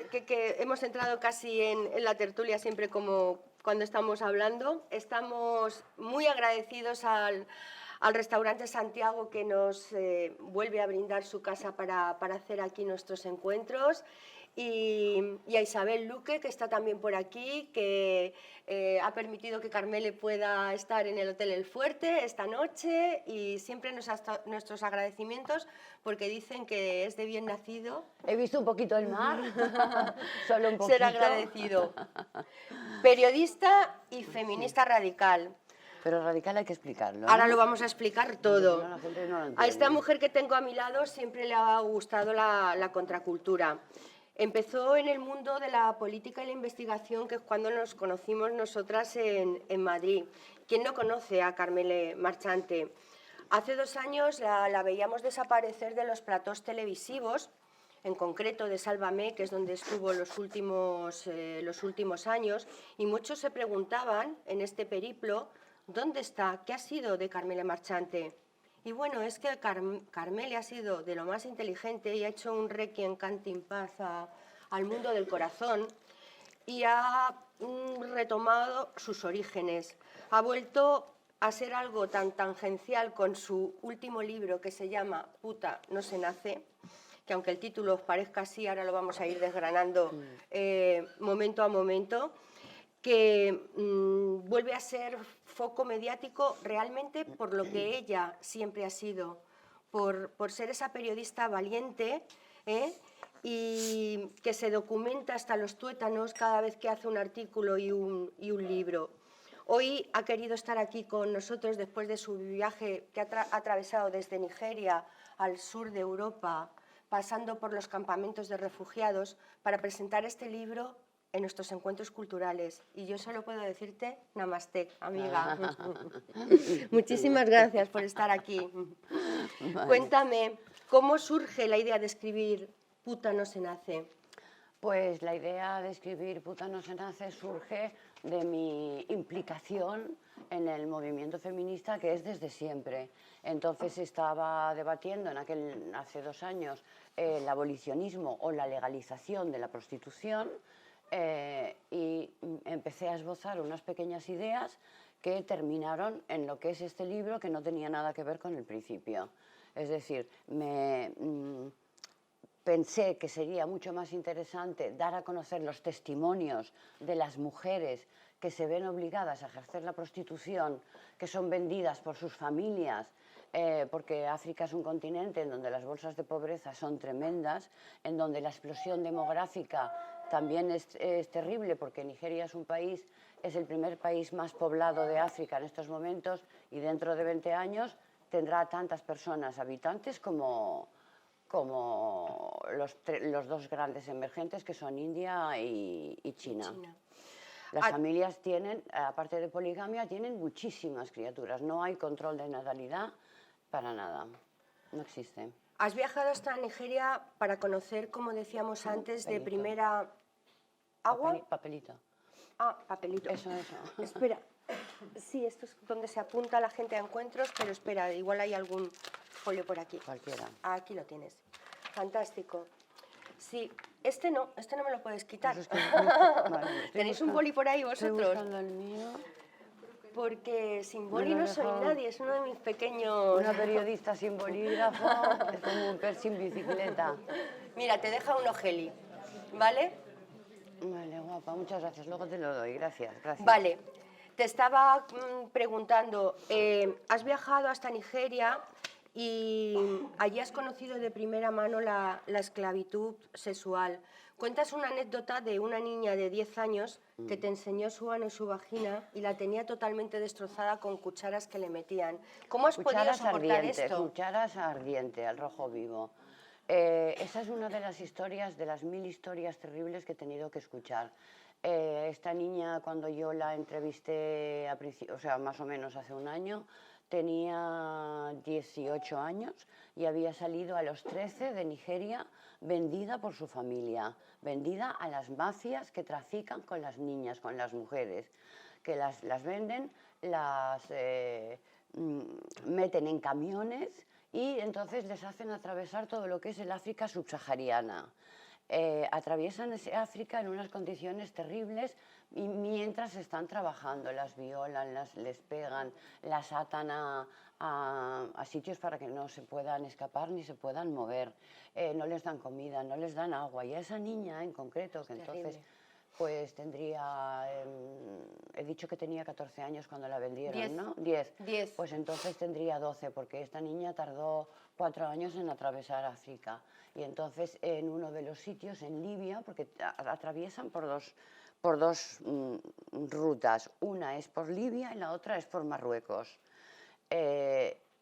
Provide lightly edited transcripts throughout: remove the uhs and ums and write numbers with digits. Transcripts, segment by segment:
que hemos entrado casi en la tertulia siempre como cuando estamos hablando. Estamos muy agradecidos al restaurante Santiago que nos vuelve a brindar su casa para hacer aquí nuestros encuentros. Y a Isabel Luque, que está también por aquí, que ha permitido que Carmele pueda estar en el Hotel El Fuerte esta noche, y siempre nuestros agradecimientos porque dicen que es de bien nacido. He visto un poquito el mar, solo un poquito. Ser agradecido. Periodista y feminista radical. Pero radical hay que explicarlo, ¿eh? Ahora lo vamos a explicar todo. No, la gente no lo A esta entiende. mujer que tengo a mi lado siempre le ha gustado la contracultura. Empezó en el mundo de la política y la investigación, que es cuando nos conocimos nosotras en Madrid. ¿Quién no conoce a Carmele Marchante? Hace 2 años la veíamos desaparecer de los platós televisivos, en concreto de Sálvame, que es donde estuvo los últimos años, y muchos se preguntaban en este periplo, ¿dónde está? ¿Qué ha sido de Carmele Marchante? Y bueno, es que Carmele ha sido de lo más inteligente y ha hecho un requiem cantin paz al mundo del corazón, y ha retomado sus orígenes. Ha vuelto a ser algo tan tangencial con su último libro, que se llama Puta no se nace, que aunque el título os parezca así, ahora lo vamos a ir desgranando momento a momento, que vuelve a ser foco mediático realmente por lo que ella siempre ha sido, por ser esa periodista valiente, y que se documenta hasta los tuétanos cada vez que hace un artículo y un libro. Hoy ha querido estar aquí con nosotros después de su viaje que ha atravesado desde Nigeria al sur de Europa, pasando por los campamentos de refugiados, para presentar este libro en nuestros encuentros culturales. Y yo solo puedo decirte namaste, amiga. Muchísimas gracias por estar aquí. Vale. Cuéntame, ¿cómo surge la idea de escribir Puta no se nace? Pues la idea de escribir Puta no se nace surge de mi implicación en el movimiento feminista, que es desde siempre. Entonces estaba debatiendo hace 2 años el abolicionismo o la legalización de la prostitución, y empecé a esbozar unas pequeñas ideas que terminaron en lo que es este libro, que no tenía nada que ver con el principio. Es decir, pensé que sería mucho más interesante dar a conocer los testimonios de las mujeres que se ven obligadas a ejercer la prostitución, que son vendidas por sus familias, porque África es un continente en donde las bolsas de pobreza son tremendas, en donde la explosión demográfica también es terrible, porque Nigeria es el primer país más poblado de África en estos momentos, y dentro de 20 años tendrá tantas personas habitantes como los 2 grandes emergentes, que son India y China. Las familias tienen, aparte de poligamia, tienen muchísimas criaturas. No hay control de natalidad para nada. No existe. Has viajado hasta Nigeria para conocer, como decíamos antes, de primera... ¿Agua? Papelito. Ah, papelito. Eso. Espera. Sí, esto es donde se apunta la gente a encuentros, pero espera, igual hay algún folio por aquí. Cualquiera. Aquí lo tienes. Fantástico. Sí, este no me lo puedes quitar. Pues vale, ¿tenéis un boli por ahí vosotros? Estoy buscando el mío. Porque sin boli no soy nadie, es uno de mis pequeños... Una periodista sin bolígrafo es como un pez sin bicicleta. Mira, te deja uno geli, ¿vale? Vale, guapa, muchas gracias. Luego te lo doy, gracias. Vale, te estaba preguntando, has viajado hasta Nigeria y allí has conocido de primera mano la esclavitud sexual. Cuentas una anécdota de una niña de 10 años que te enseñó su ano y su vagina y la tenía totalmente destrozada con cucharas que le metían. ¿Cómo has podido soportar esto? Cucharas ardiente, al rojo vivo. Esa es una de las historias, de las 1000 historias terribles que he tenido que escuchar. Esta niña, cuando yo la entrevisté, o sea, más o menos hace 1 año, tenía 18 años y había salido a los 13 de Nigeria, vendida por su familia, vendida a las mafias que trafican con las niñas, con las mujeres, que las venden, las meten en camiones y entonces les hacen atravesar todo lo que es el África subsahariana. atraviesan África en unas condiciones terribles y mientras están trabajando, las violan, les pegan, las atan a sitios para que no se puedan escapar ni se puedan mover, no les dan comida, no les dan agua. Y a esa niña en concreto, que entonces pues tendría, he dicho que tenía 14 años cuando la vendieron, 10. ¿no? 10. 10. Pues entonces tendría 12, porque esta niña tardó 4 años en atravesar África. Y entonces en uno de los sitios, en Libia, porque atraviesan por dos rutas, una es por Libia y la otra es por Marruecos.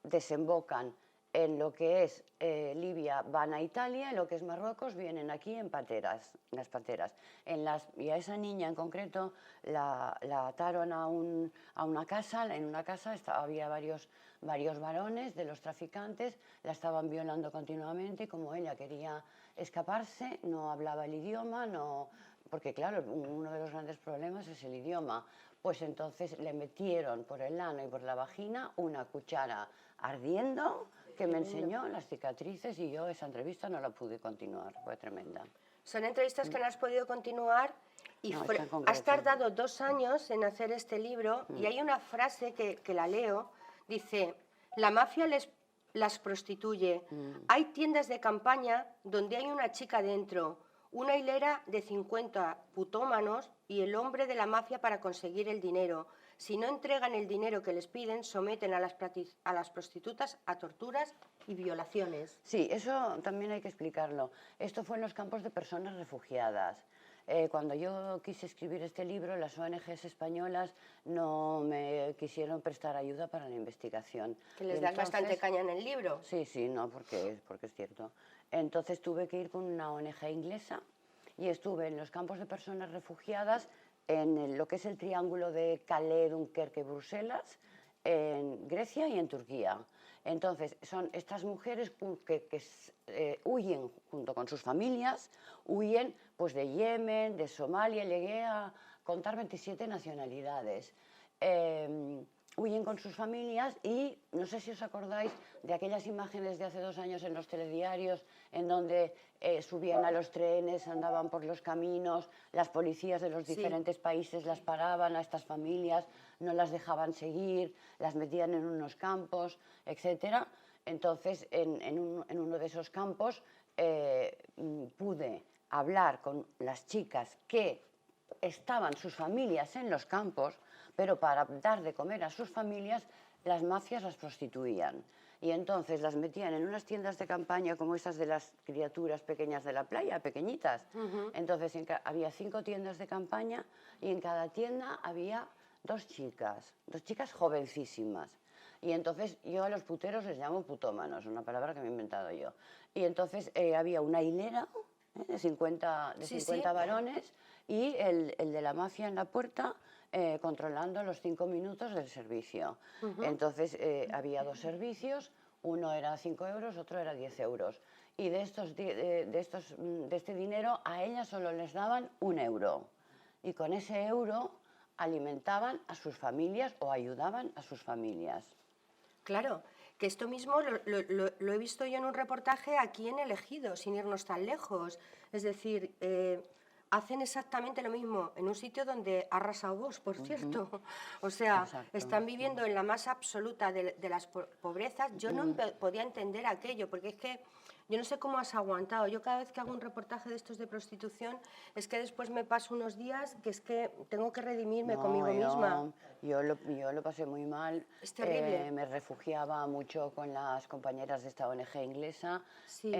Desembocan en lo que es Libia, van a Italia, en lo que es Marruecos vienen aquí en pateras, en las pateras. Y a esa niña en concreto la ataron a una casa, en una casa había varios varones de los traficantes, la estaban violando continuamente y como ella quería escaparse, no hablaba el idioma, porque claro, uno de los grandes problemas es el idioma. Pues entonces le metieron por el ano y por la vagina una cuchara ardiendo que me enseñó las cicatrices y yo esa entrevista no la pude continuar, fue tremenda. Son entrevistas que no has podido continuar y No, has tardado 2 años en hacer este libro y hay una frase que la leo, dice, la mafia las prostituye, hay tiendas de campaña donde hay una chica dentro, una hilera de 50 putómanos y el hombre de la mafia para conseguir el dinero. Si no entregan el dinero que les piden, someten a las prostitutas a torturas y violaciones. Sí, eso también hay que explicarlo. Esto fue en los campos de personas refugiadas. Cuando yo quise escribir este libro, las ONGs españolas no me quisieron prestar ayuda para la investigación. Que les das bastante caña en el libro. Sí, no, porque es cierto. Entonces tuve que ir con una ONG inglesa y estuve en los campos de personas refugiadas en lo que es el triángulo de Calais, Dunkerque y Bruselas, en Grecia y en Turquía. Entonces, son estas mujeres que huyen junto con sus familias, huyen pues, de Yemen, de Somalia, llegué a contar 27 nacionalidades. Huyen con sus familias y no sé si os acordáis de aquellas imágenes de hace 2 años en los telediarios en donde subían a los trenes, andaban por los caminos, las policías de los diferentes países las paraban a estas familias, no las dejaban seguir, las metían en unos campos, etc. Entonces, en uno de esos campos pude hablar con las chicas que estaban sus familias en los campos, pero para dar de comer a sus familias, las mafias las prostituían. Y entonces las metían en unas tiendas de campaña como esas de las criaturas pequeñas de la playa, pequeñitas. Entonces había 5 tiendas de campaña y en cada tienda había 2 chicas jovencísimas. Y entonces yo a los puteros les llamo putómanos, una palabra que me he inventado yo. Y entonces había una hilera de 50 varones y el de la mafia en la puerta controlando los 5 minutos del servicio. Entonces había 2 servicios, uno era 5 euros, otro era 10 euros. Y de este dinero a ellas solo les daban 1 euro. Y con ese euro alimentaban a sus familias o ayudaban a sus familias. Claro, que esto mismo lo he visto yo en un reportaje aquí en El Ejido, sin irnos tan lejos. Es decir, hacen exactamente lo mismo en un sitio donde ha arrasado Vox, por cierto. O sea, están viviendo en la más absoluta de las pobrezas. Yo no podía entender aquello, porque es que yo no sé cómo has aguantado. Yo cada vez que hago un reportaje de estos de prostitución, es que después me paso unos días que es que tengo que redimirme conmigo misma. Yo lo pasé muy mal. Es terrible. Me refugiaba mucho con las compañeras de esta ONG inglesa. Sí.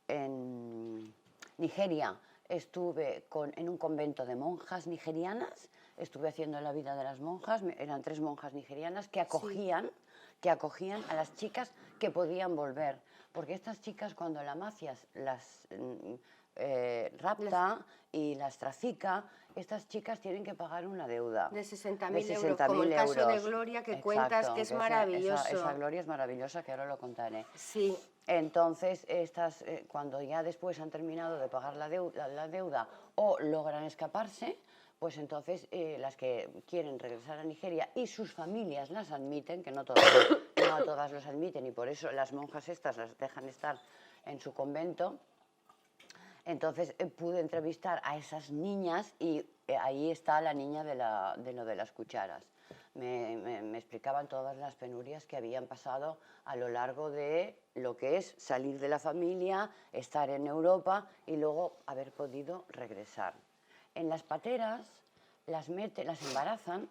En Nigeria estuve en un convento de monjas nigerianas, estuve haciendo la vida de las monjas, eran 3 monjas nigerianas que acogían a las chicas que podían volver, porque estas chicas cuando la mafia las rapta y las trafica, estas chicas tienen que pagar una deuda de 60.000 euros, como el caso de Gloria que cuentas, que es maravilloso. Esa Gloria es maravillosa, que ahora lo contaré. Sí. Entonces, cuando ya después han terminado de pagar la deuda o logran escaparse, pues entonces las que quieren regresar a Nigeria y sus familias las admiten, que no a todas los admiten y por eso las monjas estas las dejan estar en su convento. Entonces pude entrevistar a esas niñas y ahí está la niña de lo de las cucharas. Me explicaban todas las penurias que habían pasado a lo largo de lo que es salir de la familia, estar en Europa y luego haber podido regresar. En las pateras las embarazan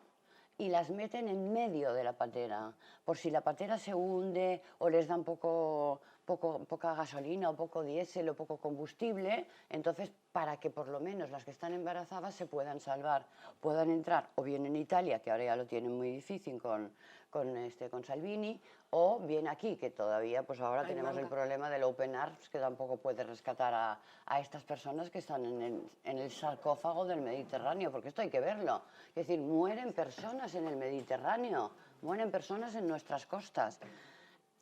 y las meten en medio de la patera, por si la patera se hunde o les dan poca gasolina o poco diésel o poco combustible, entonces para que por lo menos las que están embarazadas se puedan salvar, puedan entrar o bien en Italia, que ahora ya lo tienen muy difícil con Salvini, o bien aquí, que todavía pues ahora tenemos el problema del Open Arms, que tampoco puede rescatar a estas personas que están en el sarcófago del Mediterráneo, porque esto hay que verlo. Es decir, mueren personas en el Mediterráneo, mueren personas en nuestras costas.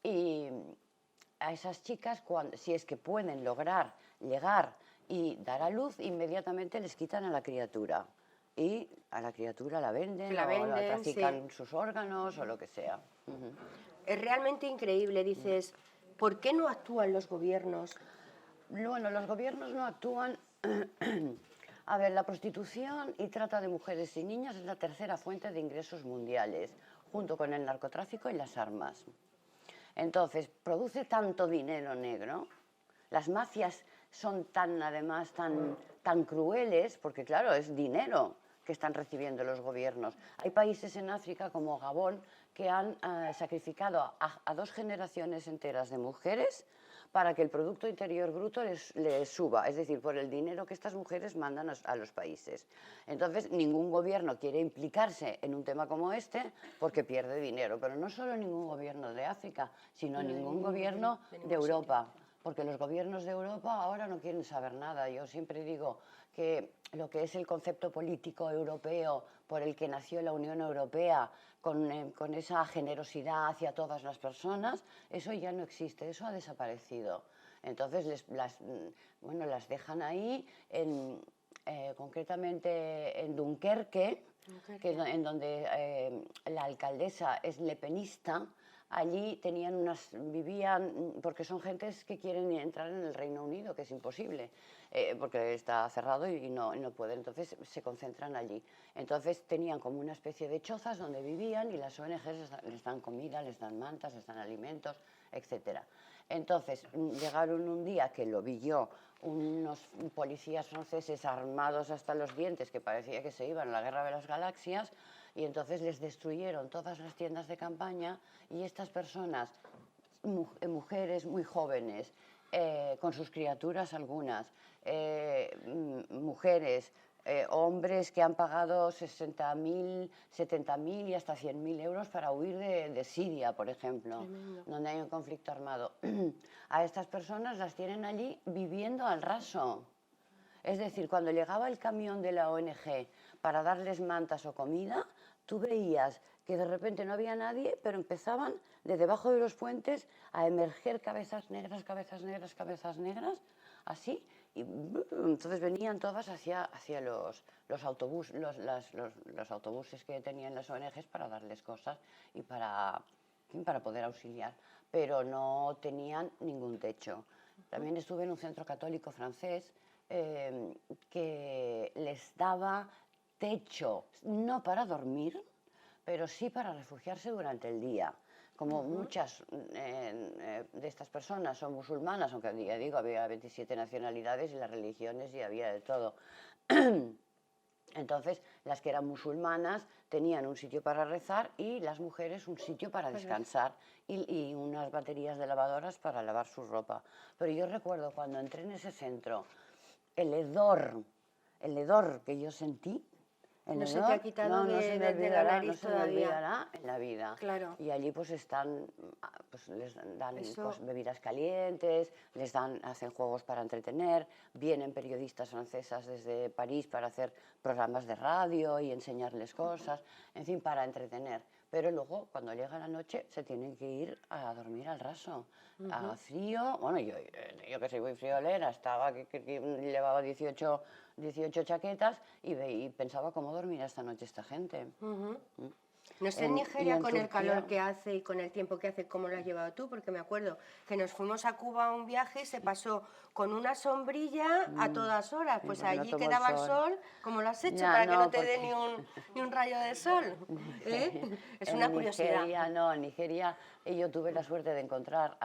Y a esas chicas, si es que pueden lograr llegar y dar a luz, inmediatamente les quitan a la criatura. Y a la criatura la venden, o la trafican sus órganos o lo que sea. Es realmente increíble, dices, ¿por qué no actúan los gobiernos? Bueno, los gobiernos no actúan. A ver, la prostitución y trata de mujeres y niñas es la tercera fuente de ingresos mundiales, junto con el narcotráfico y las armas. Entonces, produce tanto dinero negro, las mafias son además tan crueles, porque claro, es dinero que están recibiendo los gobiernos. Hay países en África como Gabón que han sacrificado a 2 generaciones enteras de mujeres para que el Producto Interior Bruto les suba, es decir, por el dinero que estas mujeres mandan a los países. Entonces, ningún gobierno quiere implicarse en un tema como este porque pierde dinero, pero no solo ningún gobierno de África, sino ningún gobierno de Europa, porque los gobiernos de Europa ahora no quieren saber nada. Yo siempre digo que lo que es el concepto político europeo por el que nació la Unión Europea, con esa generosidad hacia todas las personas, eso ya no existe, eso ha desaparecido. Entonces las dejan ahí, concretamente en Dunkerque, en donde la alcaldesa es lepenista. Allí vivían, porque son gentes que quieren entrar en el Reino Unido, que es imposible, porque está cerrado y no pueden, entonces se concentran allí. Entonces tenían como una especie de chozas donde vivían y las ONGs les dan comida, les dan mantas, les dan alimentos, etc. Entonces llegaron un día, que lo vi yo, unos policías franceses armados hasta los dientes, que parecía que se iban a la Guerra de las Galaxias, y entonces les destruyeron todas las tiendas de campaña y estas personas, mujeres muy jóvenes, con sus criaturas algunas, mujeres, hombres que han pagado 60.000, 70.000 y hasta 100.000 euros para huir de Siria, por ejemplo, donde hay un conflicto armado. A estas personas las tienen allí viviendo al raso. Es decir, cuando llegaba el camión de la ONG para darles mantas o comida, tú veías que de repente no había nadie, pero empezaban de debajo de los puentes a emerger cabezas negras, cabezas negras, cabezas negras, así, y entonces venían todas hacia los autobuses que tenían las ONGs para darles cosas y para poder auxiliar, pero no tenían ningún techo. También estuve en un centro católico francés que les daba techo, no para dormir, pero sí para refugiarse durante el día. Como muchas de estas personas son musulmanas, aunque ya digo, había 27 nacionalidades y las religiones y había de todo. Entonces, las que eran musulmanas tenían un sitio para rezar y las mujeres un sitio para descansar y unas baterías de lavadoras para lavar su ropa. Pero yo recuerdo cuando entré en ese centro, el hedor que yo sentí, no se te ha quitado de la nariz todavía. No se me olvidará en la vida. Claro. Y allí pues les dan bebidas calientes, hacen juegos para entretener, vienen periodistas francesas desde París para hacer programas de radio y enseñarles cosas, en fin, para entretener. Pero luego, cuando llega la noche, se tienen que ir a dormir al raso, a frío. Bueno, yo que soy muy friolera, que llevaba 18 chaquetas y pensaba cómo dormirá esta noche esta gente. No sé en y Nigeria en con el Turquía. calor que hace y con el tiempo que hace, ¿cómo lo has llevado tú? Porque me acuerdo que nos fuimos a Cuba a un viaje y se pasó con una sombrilla a todas horas. Sí, Pues porque no allí tomo el quedaba el sol. sol. ¿Cómo lo has hecho Ya, para que no no, te dé porque ni un rayo de sol? Nigeria. Es una curiosidad. En Nigeria yo tuve la suerte de encontrar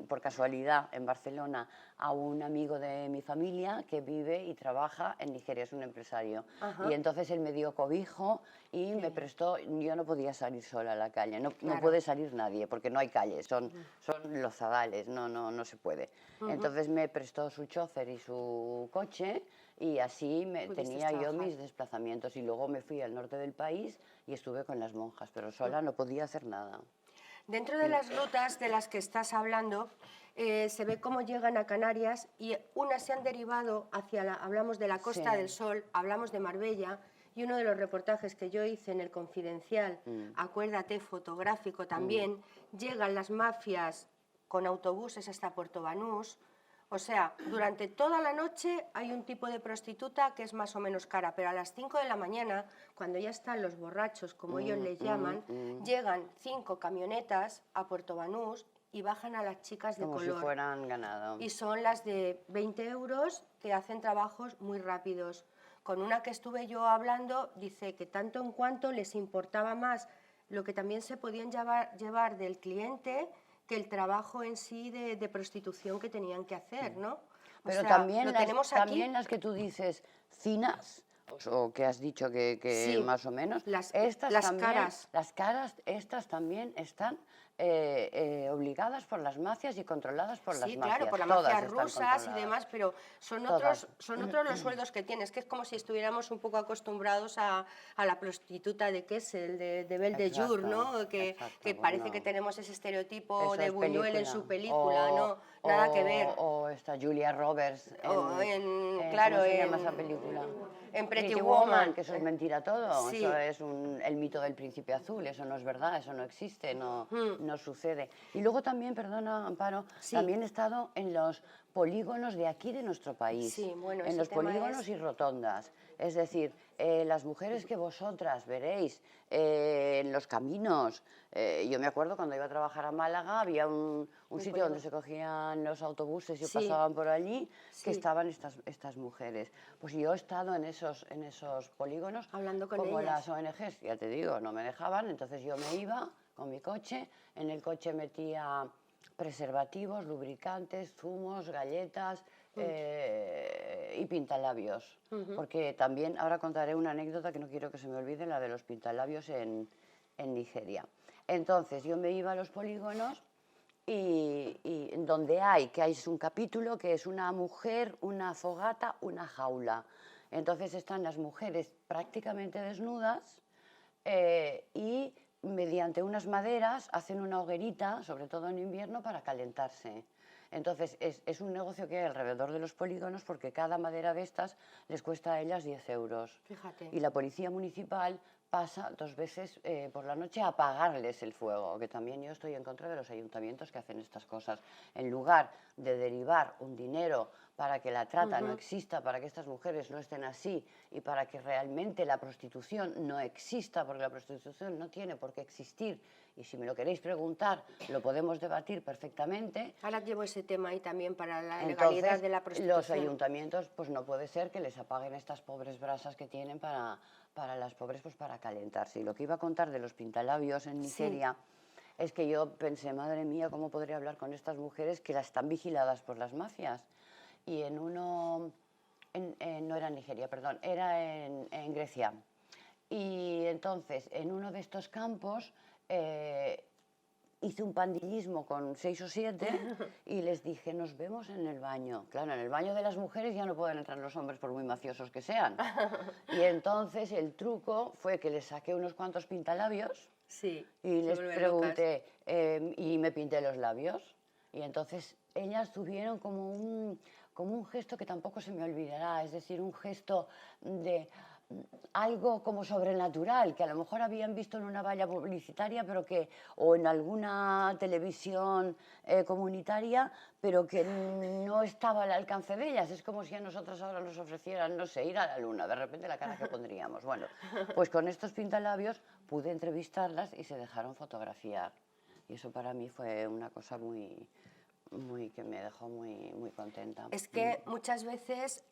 por casualidad en Barcelona, a un amigo de mi familia que vive y trabaja en Nigeria, es un empresario. Ajá. Y entonces él me dio cobijo y me prestó, yo no podía salir sola a la calle, no Claro. puede salir nadie porque no hay calles, son los zadales, no se puede. Entonces me prestó su chofer y su coche y así Pudiste tenía yo trabajar. mis desplazamientos y luego me fui al norte del país y estuve con las monjas, pero sola no podía hacer nada. Dentro de las rutas de las que estás hablando, se ve cómo llegan a Canarias y unas se han derivado hacia hablamos de la Costa Sí. del Sol, hablamos de Marbella, y uno de los reportajes que yo hice en el Confidencial, acuérdate, fotográfico también, llegan las mafias con autobuses hasta Puerto Banús. O sea, durante toda la noche hay un tipo de prostituta que es más o menos cara, pero a las 5 de la mañana, cuando ya están los borrachos, como ellos les llaman, llegan 5 camionetas a Puerto Banús y bajan a las chicas de Como color. si fueran ganado. Y son las de 20 euros que hacen trabajos muy rápidos. Con una que estuve yo hablando, dice que tanto en cuanto les importaba más lo que también se podían llevar del cliente que el trabajo en sí de prostitución que tenían que hacer, ¿no? O Pero sea, también, lo tenemos aquí. también las que tú dices finas, o que has dicho que Sí, más o menos, las también, caras. las caras, estas también están obligadas por las mafias y controladas por las Sí, mafias. claro, por las Todas mafias están rusas y controladas. demás, pero Todas. son otros los sueldos que tienes, que es como si estuviéramos un poco acostumbrados a la prostituta de Kessel, de Belle de Jour, ¿no? Que pues parece no. que tenemos ese estereotipo Eso de es Buñuel en película. su película, ¿no? Nada que ver. O esta Julia Roberts Claro, ¿cómo se llama esa película? en Pretty Woman, Woman. que eso es mentira todo. Sí. Eso es el mito del príncipe azul, eso no es verdad, eso no existe, no sucede. Y luego también, perdona, Amparo, Sí. también he estado en los polígonos de aquí de nuestro país, Sí, bueno, en ese los tema polígonos es- y rotondas. Es decir, las mujeres que vosotras veréis en los caminos. Yo me acuerdo cuando iba a trabajar a Málaga, había un sitio donde se cogían los autobuses y Sí. pasaban por allí, Sí. que estaban estas mujeres. Pues yo he estado en esos polígonos, Hablando con como ellas. las ONGs, ya te digo, no me dejaban, entonces yo me iba con mi coche, en el coche metía preservativos, lubricantes, zumos, galletas y pintalabios. Porque también, ahora contaré una anécdota que no quiero que se me olvide, la de los pintalabios en Nigeria. Entonces yo me iba a los polígonos y donde que hay un capítulo que es una mujer, una fogata, una jaula. Entonces están las mujeres prácticamente desnudas y mediante unas maderas hacen una hoguerita, sobre todo en invierno, para calentarse. Entonces es un negocio que hay alrededor de los polígonos porque cada madera de estas les cuesta a ellas 10 euros. Fíjate. Y la policía municipal pasa 2 veces por la noche a apagarles el fuego, que también yo estoy en contra de los ayuntamientos que hacen estas cosas. En lugar de derivar un dinero para que la trata no exista, para que estas mujeres no estén así y para que realmente la prostitución no exista, porque la prostitución no tiene por qué existir. Y si me lo queréis preguntar, lo podemos debatir perfectamente. Ahora llevo ese tema ahí también para la legalidad Entonces, de la prostitución. los ayuntamientos, pues no puede ser que les apaguen estas pobres brasas que tienen para las pobres, pues para calentarse. Y lo que iba a contar de los pintalabios en Nigeria es que yo pensé, madre mía, ¿cómo podré hablar con estas mujeres que las están vigiladas por las mafias? Y no era en Nigeria, perdón, era en Grecia. Y entonces, en uno de estos campos, hice un pandillismo con 6 o 7 y les dije, nos vemos en el baño. Claro, en el baño de las mujeres ya no pueden entrar los hombres por muy mafiosos que sean. Y entonces el truco fue que les saqué unos cuantos pintalabios Sí, y se les vuelven pregunté, y me pinté los labios. Y entonces ellas tuvieron como un gesto que tampoco se me olvidará, es decir, un gesto de algo como sobrenatural, que a lo mejor habían visto en una valla publicitaria, pero que, o en alguna televisión comunitaria, pero que no estaba al alcance de ellas. Es como si a nosotras ahora nos ofrecieran, no sé, ir a la luna, de repente la cara que pondríamos. Bueno, pues con estos pintalabios pude entrevistarlas y se dejaron fotografiar. Y eso para mí fue una cosa que me dejó muy contenta. Es que muchas veces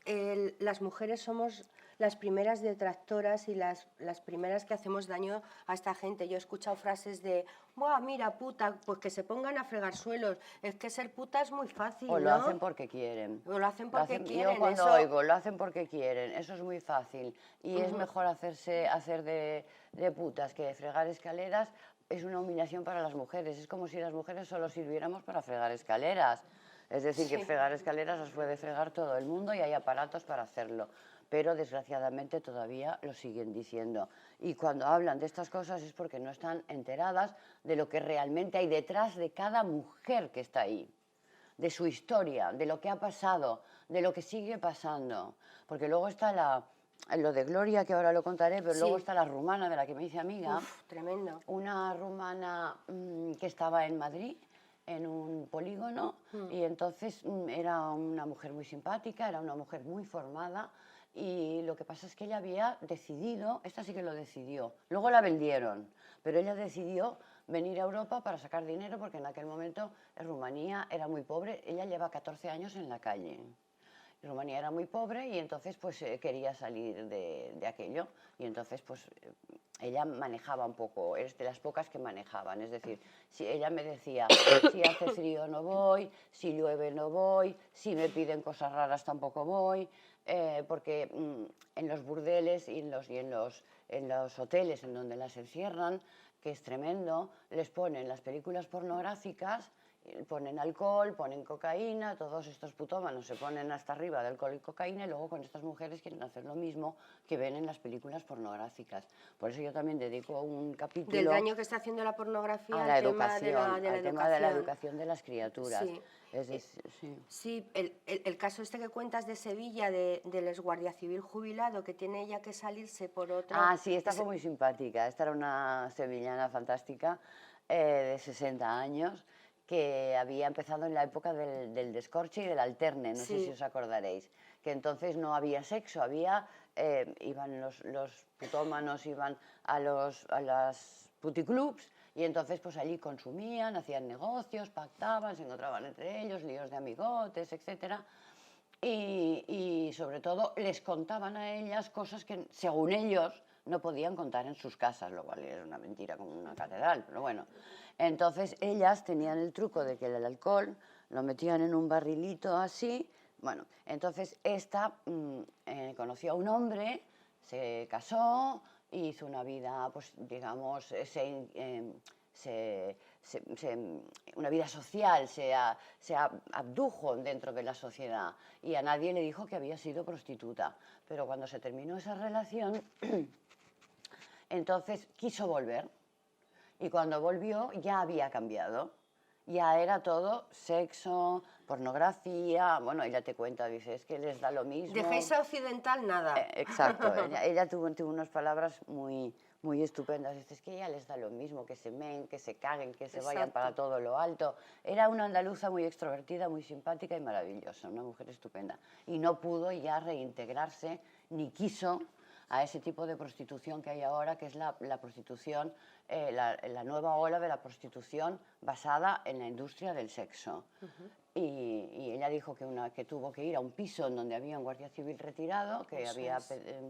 las mujeres somos las primeras detractoras y las primeras que hacemos daño a esta gente. Yo he escuchado frases de, ¡buah, mira, puta! Pues que se pongan a fregar suelos. Es que ser puta es muy fácil, O ¿no? lo hacen porque quieren. O lo hacen porque quieren. Yo cuando eso... oigo, lo hacen porque quieren, eso es muy fácil. Y es mejor hacer de putas que fregar escaleras. Es una humillación para las mujeres. Es como si las mujeres solo sirviéramos para fregar escaleras. Es decir, que fregar escaleras las puede fregar todo el mundo y hay aparatos para hacerlo. Pero desgraciadamente todavía lo siguen diciendo. Y cuando hablan de estas cosas es porque no están enteradas de lo que realmente hay detrás de cada mujer que está ahí. De su historia, de lo que ha pasado, de lo que sigue pasando. Porque luego está lo de Gloria, que ahora lo contaré, pero luego está la rumana de la que me hice amiga. Uf, tremendo. Una rumana que estaba en Madrid, en un polígono, y entonces era una mujer muy simpática, era una mujer muy formada, y lo que pasa es que ella había decidido, esta sí que lo decidió, luego la vendieron, pero ella decidió venir a Europa para sacar dinero porque en aquel momento Rumanía era muy pobre, ella lleva 14 años en la calle. Rumanía era muy pobre y entonces pues quería salir de aquello y entonces pues ella manejaba un poco, es de las pocas que manejaban, es decir, si ella me decía, si hace frío no voy, si llueve no voy, si me piden cosas raras tampoco voy, porque en los burdeles y en los hoteles en donde las encierran, que es tremendo, les ponen las películas pornográficas, ponen alcohol, ponen cocaína, todos estos putómanos se ponen hasta arriba de alcohol y cocaína y luego con estas mujeres quieren hacer lo mismo que ven en las películas pornográficas. Por eso yo también dedico un capítulo... Del daño que está haciendo la pornografía a la al tema de educación, la al tema de la educación de las criaturas. Sí. Sí. Sí, el caso este que cuentas de Sevilla, del exguardia civil jubilado, que tiene ella que salirse por otra... Ah, sí, esta fue muy simpática. Esta era una sevillana fantástica de 60 años que había empezado en la época del descorche y del alterne, no sé si os acordaréis, que entonces no había sexo, iban los putómanos, iban a las puticlubs y entonces pues allí consumían, hacían negocios, pactaban, se encontraban entre ellos, líos de amigotes, etcétera. Y sobre todo les contaban a ellas cosas que según ellos no podían contar en sus casas, lo cual era una mentira como una catedral, pero bueno. Entonces ellas tenían el truco de que el alcohol lo metían en un barrilito así. Bueno, entonces esta conoció a un hombre, se casó, hizo una vida, pues digamos, una vida social, se abdujo dentro de la sociedad y a nadie le dijo que había sido prostituta. Pero cuando se terminó esa relación, entonces quiso volver y cuando volvió ya había cambiado. Ya era todo sexo, pornografía, bueno, ella te cuenta, dice, es que les da lo mismo. Dejéis a occidental nada. Exacto, ella tuvo unas palabras muy estupendas, dice, es que ella les da lo mismo, que se meen, que se caguen, que se vayan para todo lo alto. Era una andaluza muy extrovertida, muy simpática y maravillosa, una mujer estupenda. Y no pudo ya reintegrarse, ni quiso, a ese tipo de prostitución que hay ahora, que es la prostitución, la nueva ola de la prostitución basada en la industria del sexo. Y ella dijo que tuvo que ir a un piso en donde había un guardia civil retirado, que había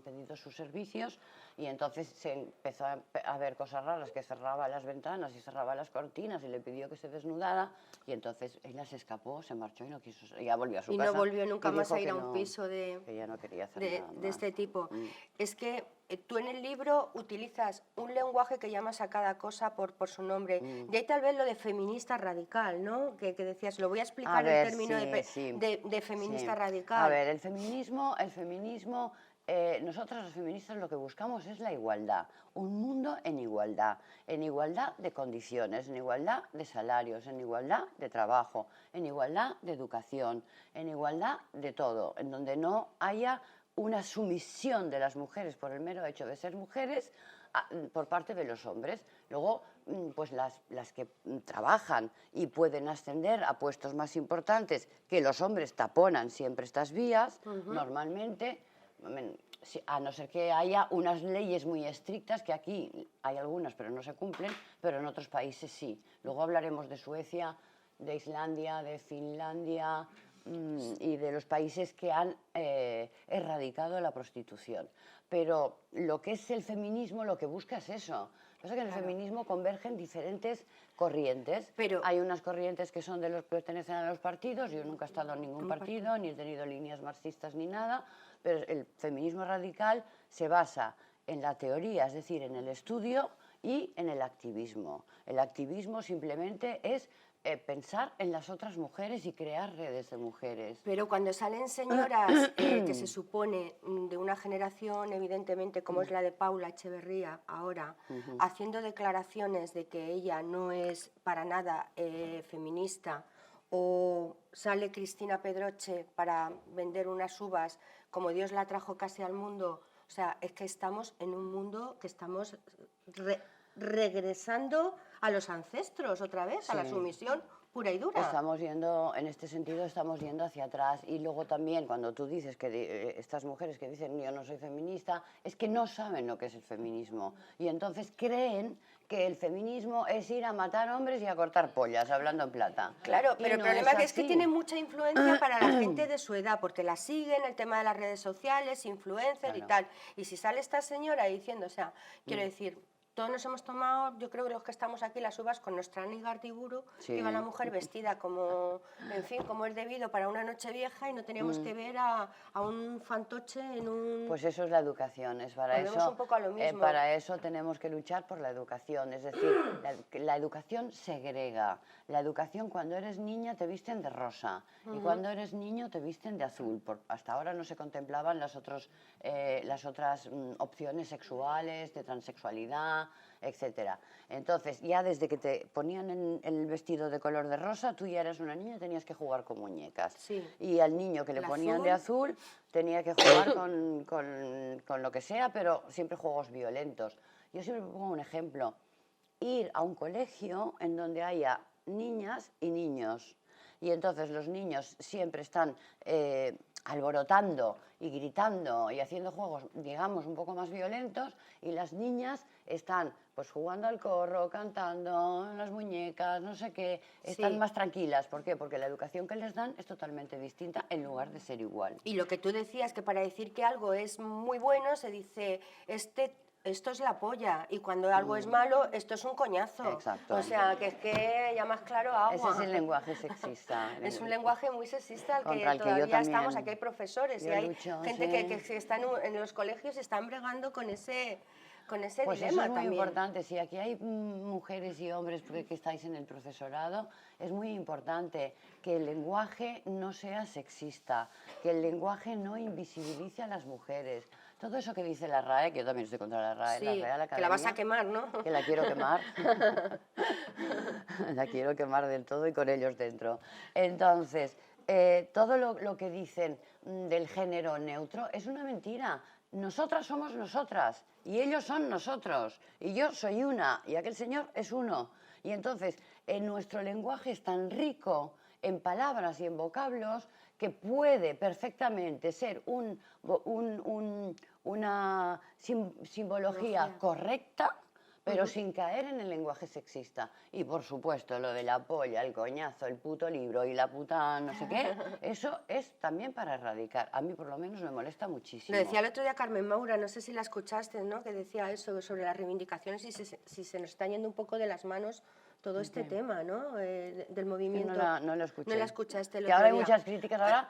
pedido sus servicios, y entonces se empezó a ver cosas raras, que cerraba las ventanas y cerraba las cortinas y le pidió que se desnudara, y entonces ella se escapó, se marchó y no quiso, ya volvió a su casa. Y no volvió nunca más a ir a un piso que ella no quería hacer nada de este tipo. más. Es que tú en el libro utilizas un lenguaje que llamas a cada cosa por su nombre. De ahí tal vez lo de feminista radical, ¿no? Que decías, lo voy a explicar el término de feminista radical. A ver, el feminismo, nosotros los feministas lo que buscamos es la igualdad, un mundo en igualdad de condiciones, en igualdad de salarios, en igualdad de trabajo, en igualdad de educación, en igualdad de todo, en donde no haya una sumisión de las mujeres por el mero hecho de ser mujeres por parte de los hombres. Luego, pues las que trabajan y pueden ascender a puestos más importantes, que los hombres taponan siempre estas vías, normalmente, a no ser que haya unas leyes muy estrictas, que aquí hay algunas pero no se cumplen, pero en otros países sí. Luego hablaremos de Suecia, de Islandia, de Finlandia y de los países que han erradicado la prostitución. Pero lo que es el feminismo, lo que busca es eso. Pasa que en el feminismo convergen diferentes corrientes. Pero hay unas corrientes que son de los que pertenecen a los partidos. Yo nunca he estado en ningún partido, ni he tenido líneas marxistas ni nada, pero el feminismo radical se basa en la teoría, es decir, en el estudio y en el activismo. El activismo simplemente es pensar en las otras mujeres y crear redes de mujeres. Pero cuando salen señoras que se supone de una generación, evidentemente, como es la de Paula Echeverría ahora, haciendo declaraciones de que ella no es para nada feminista, o sale Cristina Pedroche para vender unas uvas como Dios la trajo casi al mundo, o sea, es que estamos en un mundo que estamos regresando a los ancestros otra vez, a la sumisión pura y dura. Estamos yendo, en este sentido, estamos yendo hacia atrás. Y luego también, cuando tú dices que estas mujeres que dicen yo no soy feminista, es que no saben lo que es el feminismo. Y entonces creen que el feminismo es ir a matar hombres y a cortar pollas, hablando en plata. Claro, pero el problema es que tiene mucha influencia para la Mm. gente de su edad, porque la siguen, el tema de las redes sociales, influencers y tal. Y si sale esta señora diciendo, o sea, quiero decir, todos nos hemos tomado, yo creo que los que estamos aquí, las uvas con nuestra amiga Artiburu, que iba la mujer vestida como, en fin, como es debido para una noche vieja y no teníamos que ver a un fantoche en un... Pues eso es la educación, es para Volvemos eso, un poco a lo mismo. para eso tenemos que luchar por la educación, es decir, la educación segrega. La educación, cuando eres niña te visten de rosa y cuando eres niño te visten de azul. Hasta ahora no se contemplaban las otras opciones sexuales, de transexualidad, etcétera. Entonces, ya desde que te ponían el vestido de color de rosa, tú ya eras una niña y tenías que jugar con muñecas. Sí. Y al niño que le ponían de azul tenía que jugar con lo que sea, pero siempre juegos violentos. Yo siempre pongo un ejemplo. Ir a un colegio en donde haya niñas y niños. Y entonces los niños siempre están alborotando y gritando y haciendo juegos, digamos, un poco más violentos, y las niñas están pues jugando al corro, cantando, las muñecas, no sé qué, están más tranquilas. ¿Por qué? Porque la educación que les dan es totalmente distinta en lugar de ser igual. Y lo que tú decías, que para decir que algo es muy bueno se dice, esto es la polla, y cuando algo es malo, esto es un coñazo. Exacto. O sea, que es que ya más claro agua. Ese es el lenguaje sexista. Es un lenguaje muy sexista al que Contra el que todavía yo también- estamos. Aquí hay profesores y yo hay lucho, gente sí. que están en los colegios y están bregando con ese Pues dilema eso es muy también. importante. Si aquí hay mujeres y hombres que estáis en el profesorado, es muy importante que el lenguaje no sea sexista, que el lenguaje no invisibilice a las mujeres. Todo eso que dice la RAE, que yo también estoy contra la RAE, Sí, la Real Academia, que la vas a quemar, ¿no? que la quiero quemar. La quiero quemar del todo y con ellos dentro. Entonces, todo lo que dicen del género neutro es una mentira. Nosotras somos nosotras y ellos son nosotros y yo soy una y aquel señor es uno. Y entonces, nuestro lenguaje es tan rico en palabras y en vocablos que puede perfectamente ser una simbología correcta, pero sin caer en el lenguaje sexista. Y por supuesto, lo de la polla, el coñazo, el puto libro y la puta no sé qué, eso es también para erradicar. A mí por lo menos me molesta muchísimo. Lo decía el otro día Carmen Maura, no sé si la escuchaste, ¿no? Que decía eso sobre las reivindicaciones y si se nos está yendo un poco de las manos todo este tema, ¿no? Del movimiento. No lo escuché. No la escuchaste el que otro ahora hay día. muchas críticas. Ahora,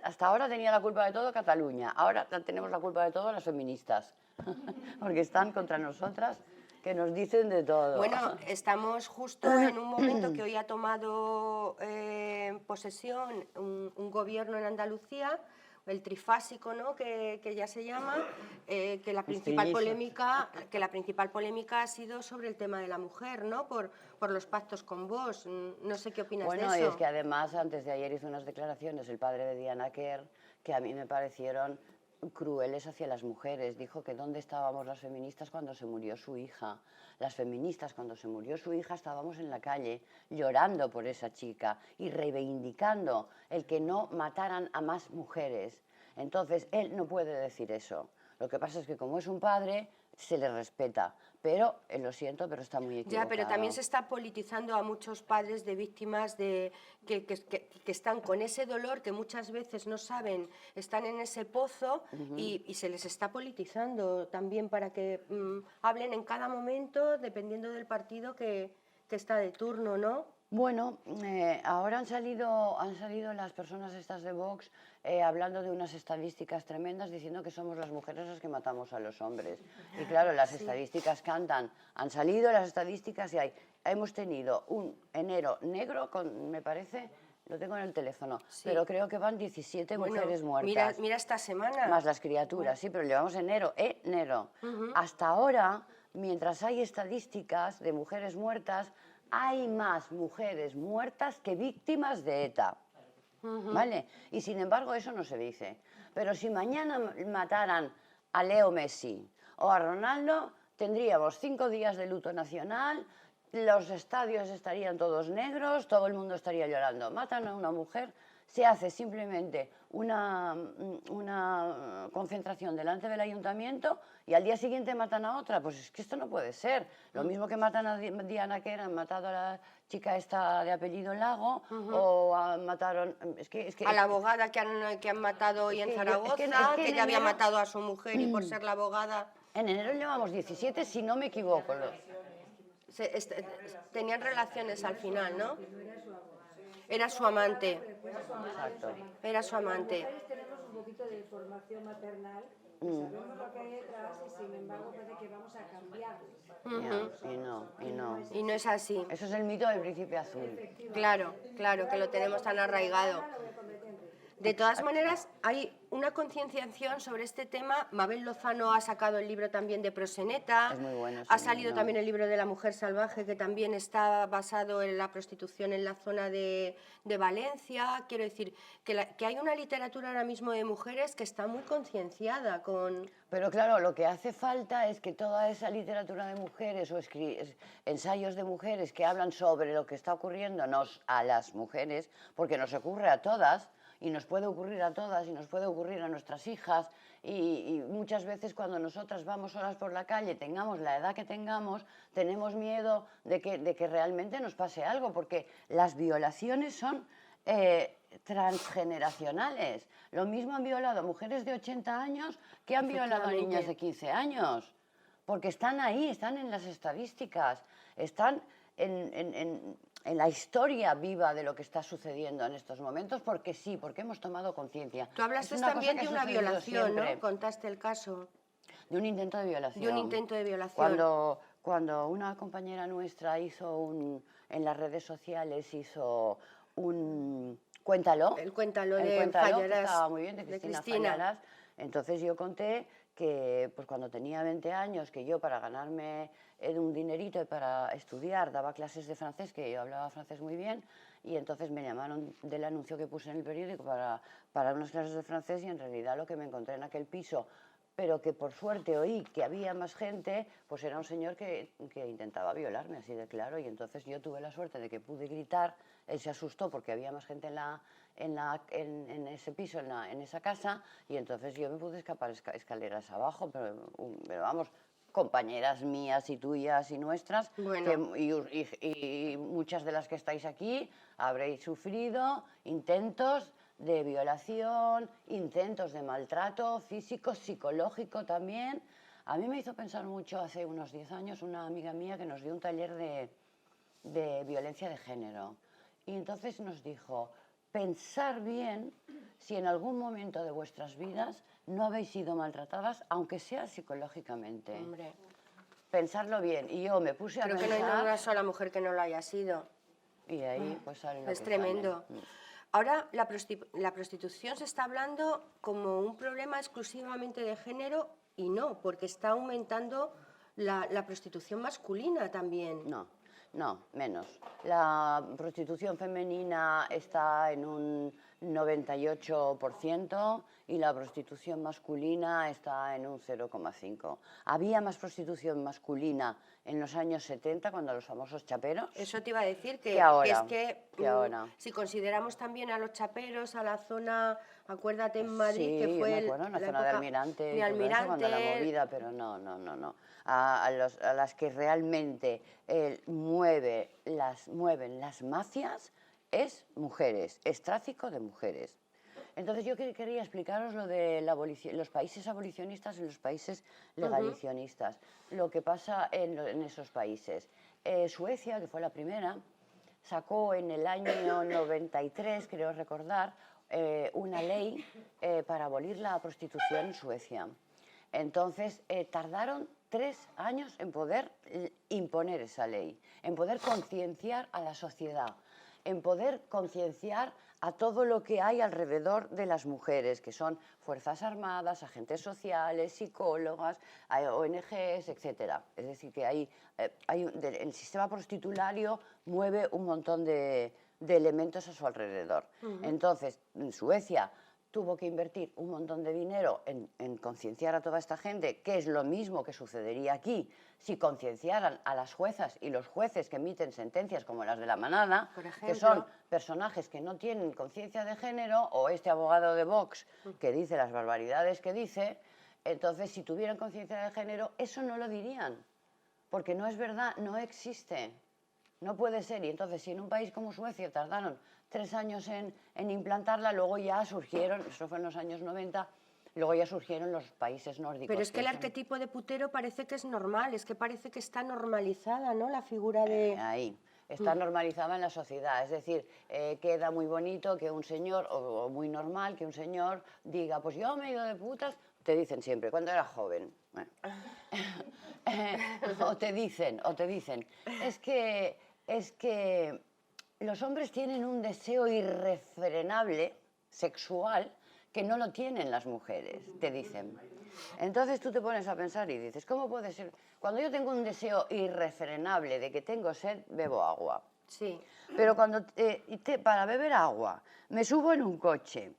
hasta ahora tenía la culpa de todo Cataluña. Ahora tenemos la culpa de todo las feministas. Porque están contra nosotras, que nos dicen de todo. Bueno, estamos justo en un momento que hoy ha tomado posesión un gobierno en Andalucía, el trifásico, ¿no? que ya se llama, que la principal polémica ha sido sobre el tema de la mujer, ¿no? Por los pactos con Vox. No sé qué opinas de eso. Bueno, y es que además antes de ayer hizo unas declaraciones el padre de Diana Kerr que a mí me parecieron crueles hacia las mujeres. Dijo que dónde estábamos las feministas cuando se murió su hija. Las feministas cuando se murió su hija estábamos en la calle llorando por esa chica y reivindicando el que no mataran a más mujeres. Entonces él no puede decir eso. Lo que pasa es que como es un padre se le respeta, pero lo siento, pero está muy equivocado. Ya, pero también se está politizando a muchos padres de víctimas que están con ese dolor, que muchas veces no saben, están en ese pozo y se les está politizando también para que hablen en cada momento, dependiendo del partido que está de turno, ¿no? Bueno, ahora han salido las personas estas de Vox hablando de unas estadísticas tremendas diciendo que somos las mujeres las que matamos a los hombres. Y claro, las estadísticas cantan. Han salido las estadísticas y hemos tenido un enero negro con, me parece, lo tengo en el teléfono, pero creo que van 17 mujeres muertas. Mira esta semana. Más las criaturas, sí, pero llevamos enero. Hasta ahora, mientras hay estadísticas de mujeres muertas, hay más mujeres muertas que víctimas de ETA, ¿vale? Y sin embargo eso no se dice. Pero si mañana mataran a Leo Messi o a Ronaldo, tendríamos 5 días de luto nacional, los estadios estarían todos negros, todo el mundo estaría llorando. Matan a una mujer, se hace simplemente una concentración delante del ayuntamiento y al día siguiente matan a otra. Pues es que esto no puede ser. Lo mismo que matan a Diana Quer, han matado a la chica esta de apellido Lago, o mataron... a la abogada que han matado hoy en Zaragoza, que ya había matado a su mujer y por ser la abogada... En enero llevamos 17, si no me equivoco. Tenían relaciones al final, ¿no? Era su amante. Exacto. Era su amante. Tenemos un poquito de formación maternal, sabemos lo que hay detrás y sin embargo parece que vamos a cambiarlo. Y no es así. Eso es el mito del príncipe azul. Claro, que lo tenemos tan arraigado. De todas maneras, hay una concienciación sobre este tema. Mabel Lozano ha sacado el libro también de Proseneta. Es muy bueno. Ha salido también el libro de La mujer salvaje, que también está basado en la prostitución en la zona de Valencia. Quiero decir, que hay una literatura ahora mismo de mujeres que está muy concienciada con... Pero claro, lo que hace falta es que toda esa literatura de mujeres o ensayos de mujeres que hablan sobre lo que está ocurriéndonos a las mujeres, porque nos ocurre a todas, y nos puede ocurrir a todas y nos puede ocurrir a nuestras hijas y muchas veces cuando nosotras vamos solas por la calle, tengamos la edad que tengamos, tenemos miedo de que realmente nos pase algo, porque las violaciones son transgeneracionales. Lo mismo han violado a mujeres de 80 años que han violado a niñas de 15 años, porque están ahí, están en las estadísticas, están en la historia viva de lo que está sucediendo en estos momentos, porque sí, porque hemos tomado conciencia. Tú hablaste también de una violación, ¿no? Contaste el caso. De un intento de violación. De un intento de violación. Cuando una compañera nuestra en las redes sociales hizo un Cuéntalo. El Cuéntalo que estaba muy bien, de Cristina Fallaras. Entonces yo conté que pues cuando tenía 20 años, que yo para ganarme un dinerito y para estudiar daba clases de francés, que yo hablaba francés muy bien, y entonces me llamaron del anuncio que puse en el periódico para unas clases de francés, y en realidad lo que me encontré en aquel piso, pero que por suerte oí que había más gente, pues era un señor que intentaba violarme, así de claro, y entonces yo tuve la suerte de que pude gritar. Él se asustó porque había más gente en ese piso, en esa casa, y entonces yo me pude escapar escaleras abajo, pero vamos, compañeras mías y tuyas y nuestras, bueno. y muchas de las que estáis aquí habréis sufrido intentos de violación, intentos de maltrato físico, psicológico también. A mí me hizo pensar mucho hace unos 10 años una amiga mía que nos dio un taller de violencia de género. Y entonces nos dijo, pensar bien si en algún momento de vuestras vidas no habéis sido maltratadas, aunque sea psicológicamente. Hombre. Pensarlo bien. Y yo me puse a pensar... Creo que no hay una sola mujer que no lo haya sido. Y ahí pues sale lo que es tremendo. Sale. Ahora la prostitución se está hablando como un problema exclusivamente de género y no, porque está aumentando la prostitución masculina también. No, menos. La prostitución femenina está en un 98% y la prostitución masculina está en un 0,5%. ¿Había más prostitución masculina en los años 70, cuando los famosos chaperos? Eso te iba a decir, que ahora, es que ahora. si consideramos también a los chaperos, a la zona, acuérdate en Madrid, Sí, que fue me acuerdo, en la zona de época Almirante, de y todo eso, cuando la Almirante. movida, pero no. A las que realmente mueven las mafias es mujeres, es tráfico de mujeres. Entonces yo quería explicaros lo de los países abolicionistas y los países legalizacionistas, lo que pasa en esos países. Suecia, que fue la primera, sacó en el año 93, creo recordar, una ley para abolir la prostitución en Suecia. Entonces tardaron 3 años en poder imponer esa ley, en poder concienciar a la sociedad, en poder concienciar a todo lo que hay alrededor de las mujeres, que son fuerzas armadas, agentes sociales, psicólogas, ONGs, etc. Es decir, que el sistema prostitulario mueve un montón de elementos a su alrededor. Entonces, en Suecia tuvo que invertir un montón de dinero en concienciar a toda esta gente, que es lo mismo que sucedería aquí si concienciaran a las juezas y los jueces que emiten sentencias como las de La Manada, que son personajes que no tienen conciencia de género, o este abogado de Vox que dice las barbaridades que dice. Entonces, si tuvieran conciencia de género, eso no lo dirían, porque no es verdad, no existe. No puede ser. Y entonces, si en un país como Suecia tardaron 3 años en implantarla, luego ya surgieron, eso fue en los años 90, luego ya surgieron los países nórdicos. Pero es que el arquetipo de putero parece que es normal, es que parece que está normalizada, ¿no? La figura de... Ahí. Está normalizada en la sociedad, es decir, queda muy bonito que un señor, o muy normal que un señor diga, pues yo me he ido de putas, te dicen siempre, cuando era joven. Bueno. o te dicen, es que los hombres tienen un deseo irrefrenable, sexual, que no lo tienen las mujeres, te dicen. Entonces tú te pones a pensar y dices, ¿cómo puede ser? Cuando yo tengo un deseo irrefrenable de que tengo sed, bebo agua. Sí. Pero cuando para beber agua me subo en un coche,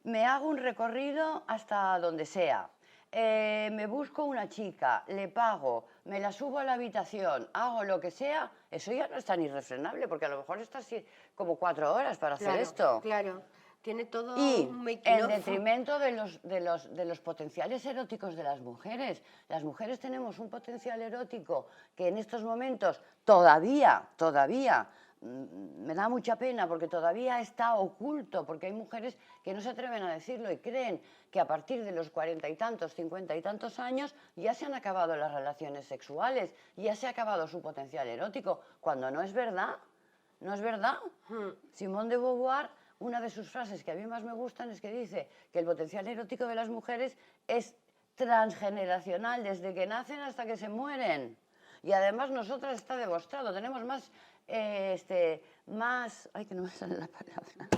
me hago un recorrido hasta donde sea, me busco una chica, le pago, me la subo a la habitación, hago lo que sea, eso ya no es tan irrefrenable, porque a lo mejor estás como 4 horas para hacer esto. Claro, tiene todo Y un making en of. detrimento de los potenciales eróticos de las mujeres. Las mujeres tenemos un potencial erótico que en estos momentos todavía, me da mucha pena porque todavía está oculto, porque hay mujeres que no se atreven a decirlo y creen que a partir de los 40 y tantos, 50 y tantos años ya se han acabado las relaciones sexuales, ya se ha acabado su potencial erótico, cuando no es verdad. No es verdad. Simone de Beauvoir, una de sus frases que a mí más me gustan es que dice que el potencial erótico de las mujeres es transgeneracional, desde que nacen hasta que se mueren. Y además nosotras está demostrado, tenemos más, ay, que no me sale la palabra,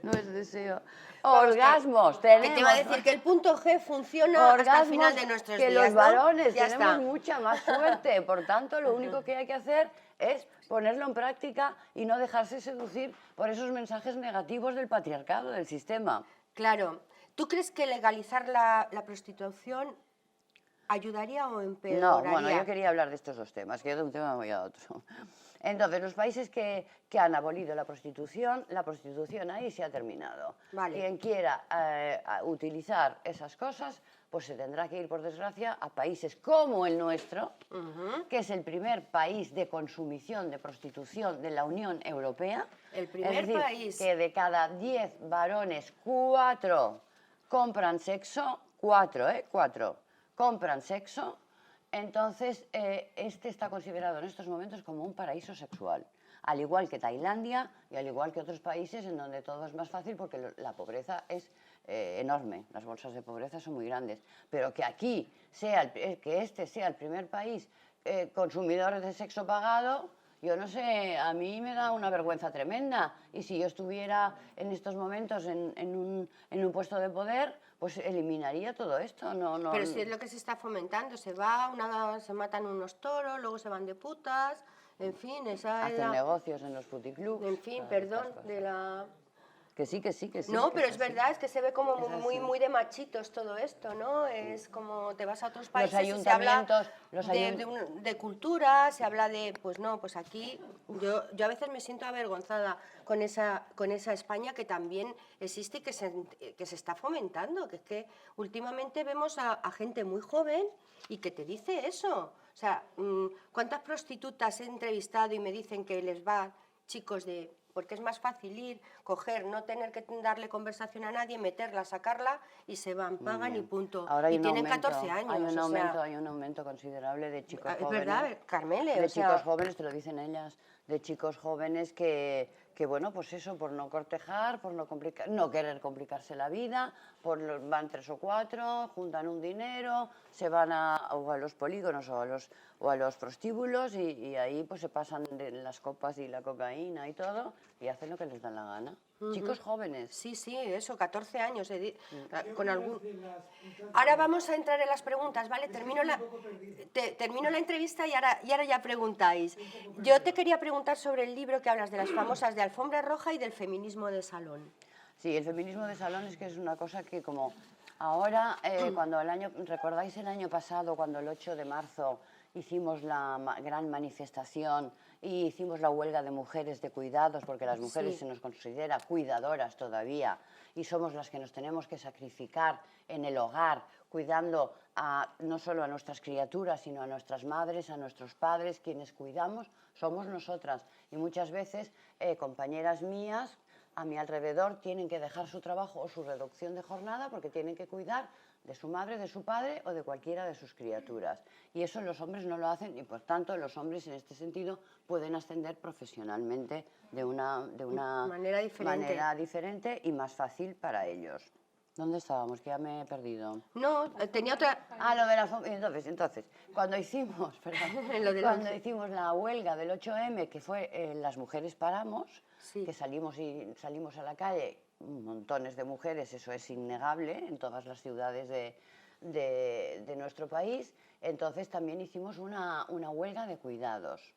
no es deseo, orgasmos. Que te iba a decir que el punto G funciona hasta el final de nuestros días, que los varones ya tenemos está. mucha más suerte, por tanto lo único que hay que hacer es ponerlo en práctica y no dejarse seducir por esos mensajes negativos del patriarcado, del sistema. Claro. ¿Tú crees que legalizar la prostitución ayudaría o empeoraría? No, bueno, yo quería hablar de estos 2 temas, que yo de un tema voy a otro. Entonces, los países que han abolido la prostitución ahí se ha terminado. Vale. Quien quiera utilizar esas cosas, pues se tendrá que ir, por desgracia, a países como el nuestro, que es el primer país de consumición de prostitución de la Unión Europea. El primer es decir, país. Que de cada 10 varones, 4 compran sexo, 4 compran sexo. Entonces, este está considerado en estos momentos como un paraíso sexual, al igual que Tailandia y al igual que otros países en donde todo es más fácil porque la pobreza es enorme, las bolsas de pobreza son muy grandes, pero que aquí que este sea el primer país consumidor de sexo pagado, yo no sé, a mí me da una vergüenza tremenda, y si yo estuviera en estos momentos en un puesto de poder, pues eliminaría todo esto. Pero si es lo que se está fomentando, se matan unos toros, luego se van de putas, en fin, Hacen negocios en los puticlubs. En fin, perdón, de la... Que sí, que sí, que sí. No, que pero es así. verdad, es que se ve como Es muy, así. muy de machitos todo esto, ¿no? Es como te vas a otros países y se ayuntamientos, habla de cultura, se habla de, pues no, pues aquí yo a veces me siento avergonzada con esa España que también existe y que se está fomentando, que es que últimamente vemos a gente muy joven y que te dice eso. O sea, ¿cuántas prostitutas he entrevistado y me dicen que les va chicos de... porque es más fácil ir, coger, no tener que darle conversación a nadie, meterla, sacarla y se van, Muy pagan y bien. punto. Ahora hay Y un tienen aumento, 14 años, hay un aumento considerable de chicos es jóvenes. verdad, Carmele, De o chicos sea, jóvenes, te lo dicen ellas, de chicos jóvenes que bueno, pues eso, por no cortejar, por no complicar, no querer complicarse la vida, van 3 o 4, juntan un dinero, se van o a los polígonos o a los prostíbulos y ahí pues se pasan de las copas y la cocaína y todo y hacen lo que les da la gana. Chicos jóvenes. sí, eso, 14 años, con algún... Ahora vamos a entrar en las preguntas, ¿vale? Termino la entrevista y ahora ya preguntáis. Yo te quería preguntar sobre el libro que hablas de las famosas de Alfombra Roja y del feminismo de salón. Sí, el feminismo de salón es que es una cosa que como ahora, cuando ¿recordáis el año pasado, cuando el 8 de marzo hicimos la gran manifestación y hicimos la huelga de mujeres de cuidados, porque las mujeres Sí. se nos considera cuidadoras todavía y somos las que nos tenemos que sacrificar en el hogar, cuidando no solo a nuestras criaturas, sino a nuestras madres, a nuestros padres, quienes cuidamos somos nosotras. Y muchas veces compañeras mías a mi alrededor tienen que dejar su trabajo o su reducción de jornada porque tienen que cuidar de su madre, de su padre o de cualquiera de sus criaturas. Y eso los hombres no lo hacen y por tanto los hombres en este sentido pueden ascender profesionalmente de una manera diferente y más fácil para ellos. ¿Dónde estábamos? Que ya me he perdido. No, tenía otra... Lo de la... Entonces, cuando hicimos, hicimos la huelga del 8M, que fue Las Mujeres Paramos, Sí. que salimos a la calle, montones de mujeres, eso es innegable, en todas las ciudades de nuestro país, entonces también hicimos una huelga de cuidados.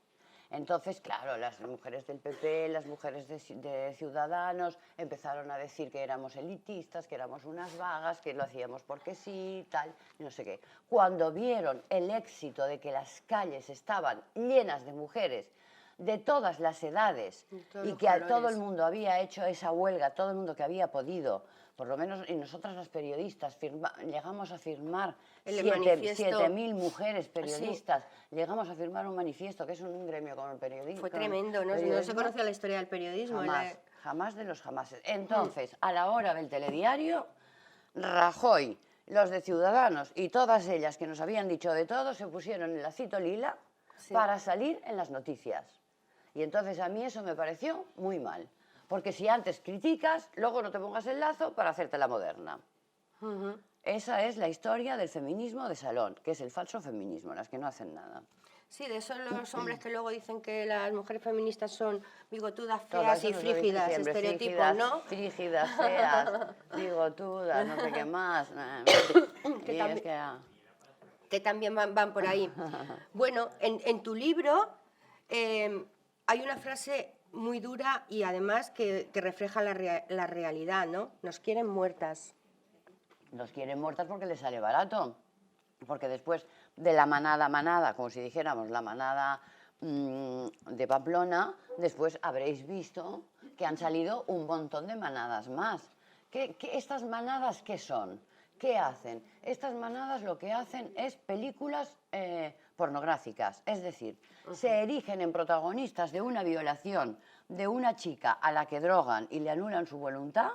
Entonces, claro, las mujeres del PP, las mujeres de Ciudadanos empezaron a decir que éramos elitistas, que éramos unas vagas, que lo hacíamos porque sí, tal, no sé qué. Cuando vieron el éxito de que las calles estaban llenas de mujeres de todas las edades y que todo el mundo había hecho esa huelga, todo el mundo que había podido, por lo menos, y nosotras las periodistas llegamos a firmar 7.000 mujeres periodistas, llegamos a firmar un manifiesto, que es un gremio como el periodismo. Fue tremendo, no se conocía la historia del periodismo. Jamás de los jamases. Entonces, a la hora del telediario, Rajoy, los de Ciudadanos y todas ellas que nos habían dicho de todo, se pusieron el lacito lila para salir en las noticias. Y entonces a mí eso me pareció muy mal. Porque si antes criticas, luego no te pongas el lazo para hacerte la moderna. Esa es la historia del feminismo de salón, que es el falso feminismo, las que no hacen nada. Sí, de esos los hombres que luego dicen que las mujeres feministas son bigotudas, feas y frígidas, estereotipos, ¿no? Frígidas, feas, bigotudas, no sé qué más. Que también van por ahí. Bueno, en tu libro hay una frase muy dura y además que refleja la realidad, ¿no? Nos quieren muertas. Nos quieren muertas porque les sale barato. Porque después de la manada, como si dijéramos la manada de Pamplona, después habréis visto que han salido un montón de manadas más. ¿Estas manadas qué son? ¿Qué hacen? Estas manadas lo que hacen es películas pornográficas, es decir, se erigen en protagonistas de una violación de una chica a la que drogan y le anulan su voluntad,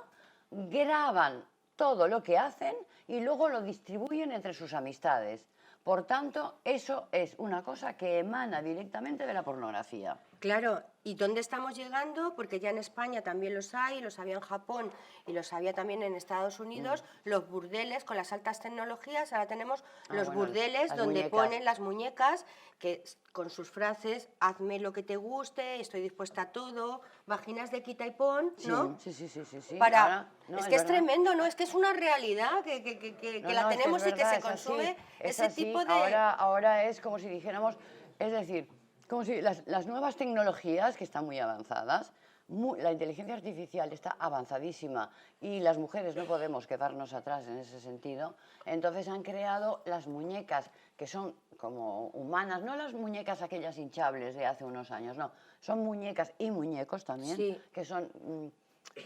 graban todo lo que hacen y luego lo distribuyen entre sus amistades. Por tanto, eso es una cosa que emana directamente de la pornografía. Claro, ¿y dónde estamos llegando? Porque ya en España también los hay, los había en Japón y los había también en Estados Unidos, los burdeles con las altas tecnologías, ahora tenemos los burdeles donde ponen las muñecas que con sus frases, hazme lo que te guste, estoy dispuesta a todo, vaginas de quita y pon, ¿no? Sí. Es que es tremendo, ¿no? Es que es una realidad que la tenemos y que se consume ese tipo de... Ahora es como si dijéramos, es decir, como si las nuevas tecnologías, que están muy avanzadas, la inteligencia artificial está avanzadísima y las mujeres no podemos quedarnos atrás en ese sentido. Entonces han creado las muñecas que son como humanas, no las muñecas aquellas hinchables de hace unos años, no, son muñecas y muñecos también, Sí. que son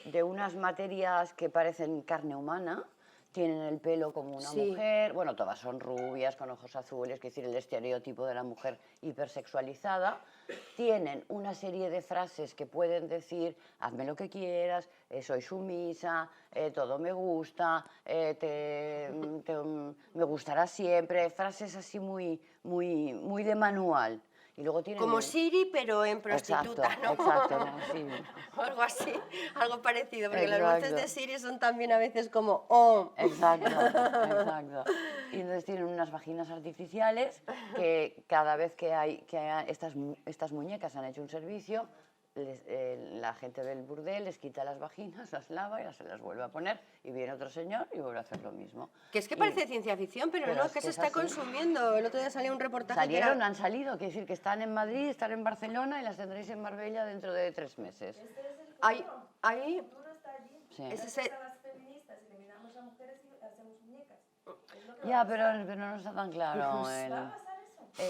de unas materias que parecen carne humana. Tienen el pelo como una Sí. mujer, bueno, todas son rubias, con ojos azules, es decir, el estereotipo de la mujer hipersexualizada. Tienen una serie de frases que pueden decir, hazme lo que quieras, soy sumisa, todo me gusta, me gustará siempre, frases así muy de manual. Y luego tienen Como Siri, pero en prostituta, exacto, ¿no? exacto, como Siri. O algo así, algo parecido, porque las voces Exacto. de Siri son también a veces como oh. Exacto, exacto. Y entonces tienen unas vaginas artificiales que cada vez que estas muñecas han hecho un servicio, la gente del burdel les quita las vaginas, las lava y se las vuelve a poner y viene otro señor y vuelve a hacer lo mismo. Que es que Y parece ciencia ficción, pero no, es que se es está así. consumiendo. El otro día salía un reportaje que Salieron, era... han salido, quiere decir que están en Madrid, están en Barcelona y las tendréis en Marbella dentro de 3 meses. Ahí, futuro está allí. Sí. ese es A las feministas eliminamos a mujeres y hacemos muñecas. Es lo que Ya, pero no está tan claro. ¿Va a pasar eso?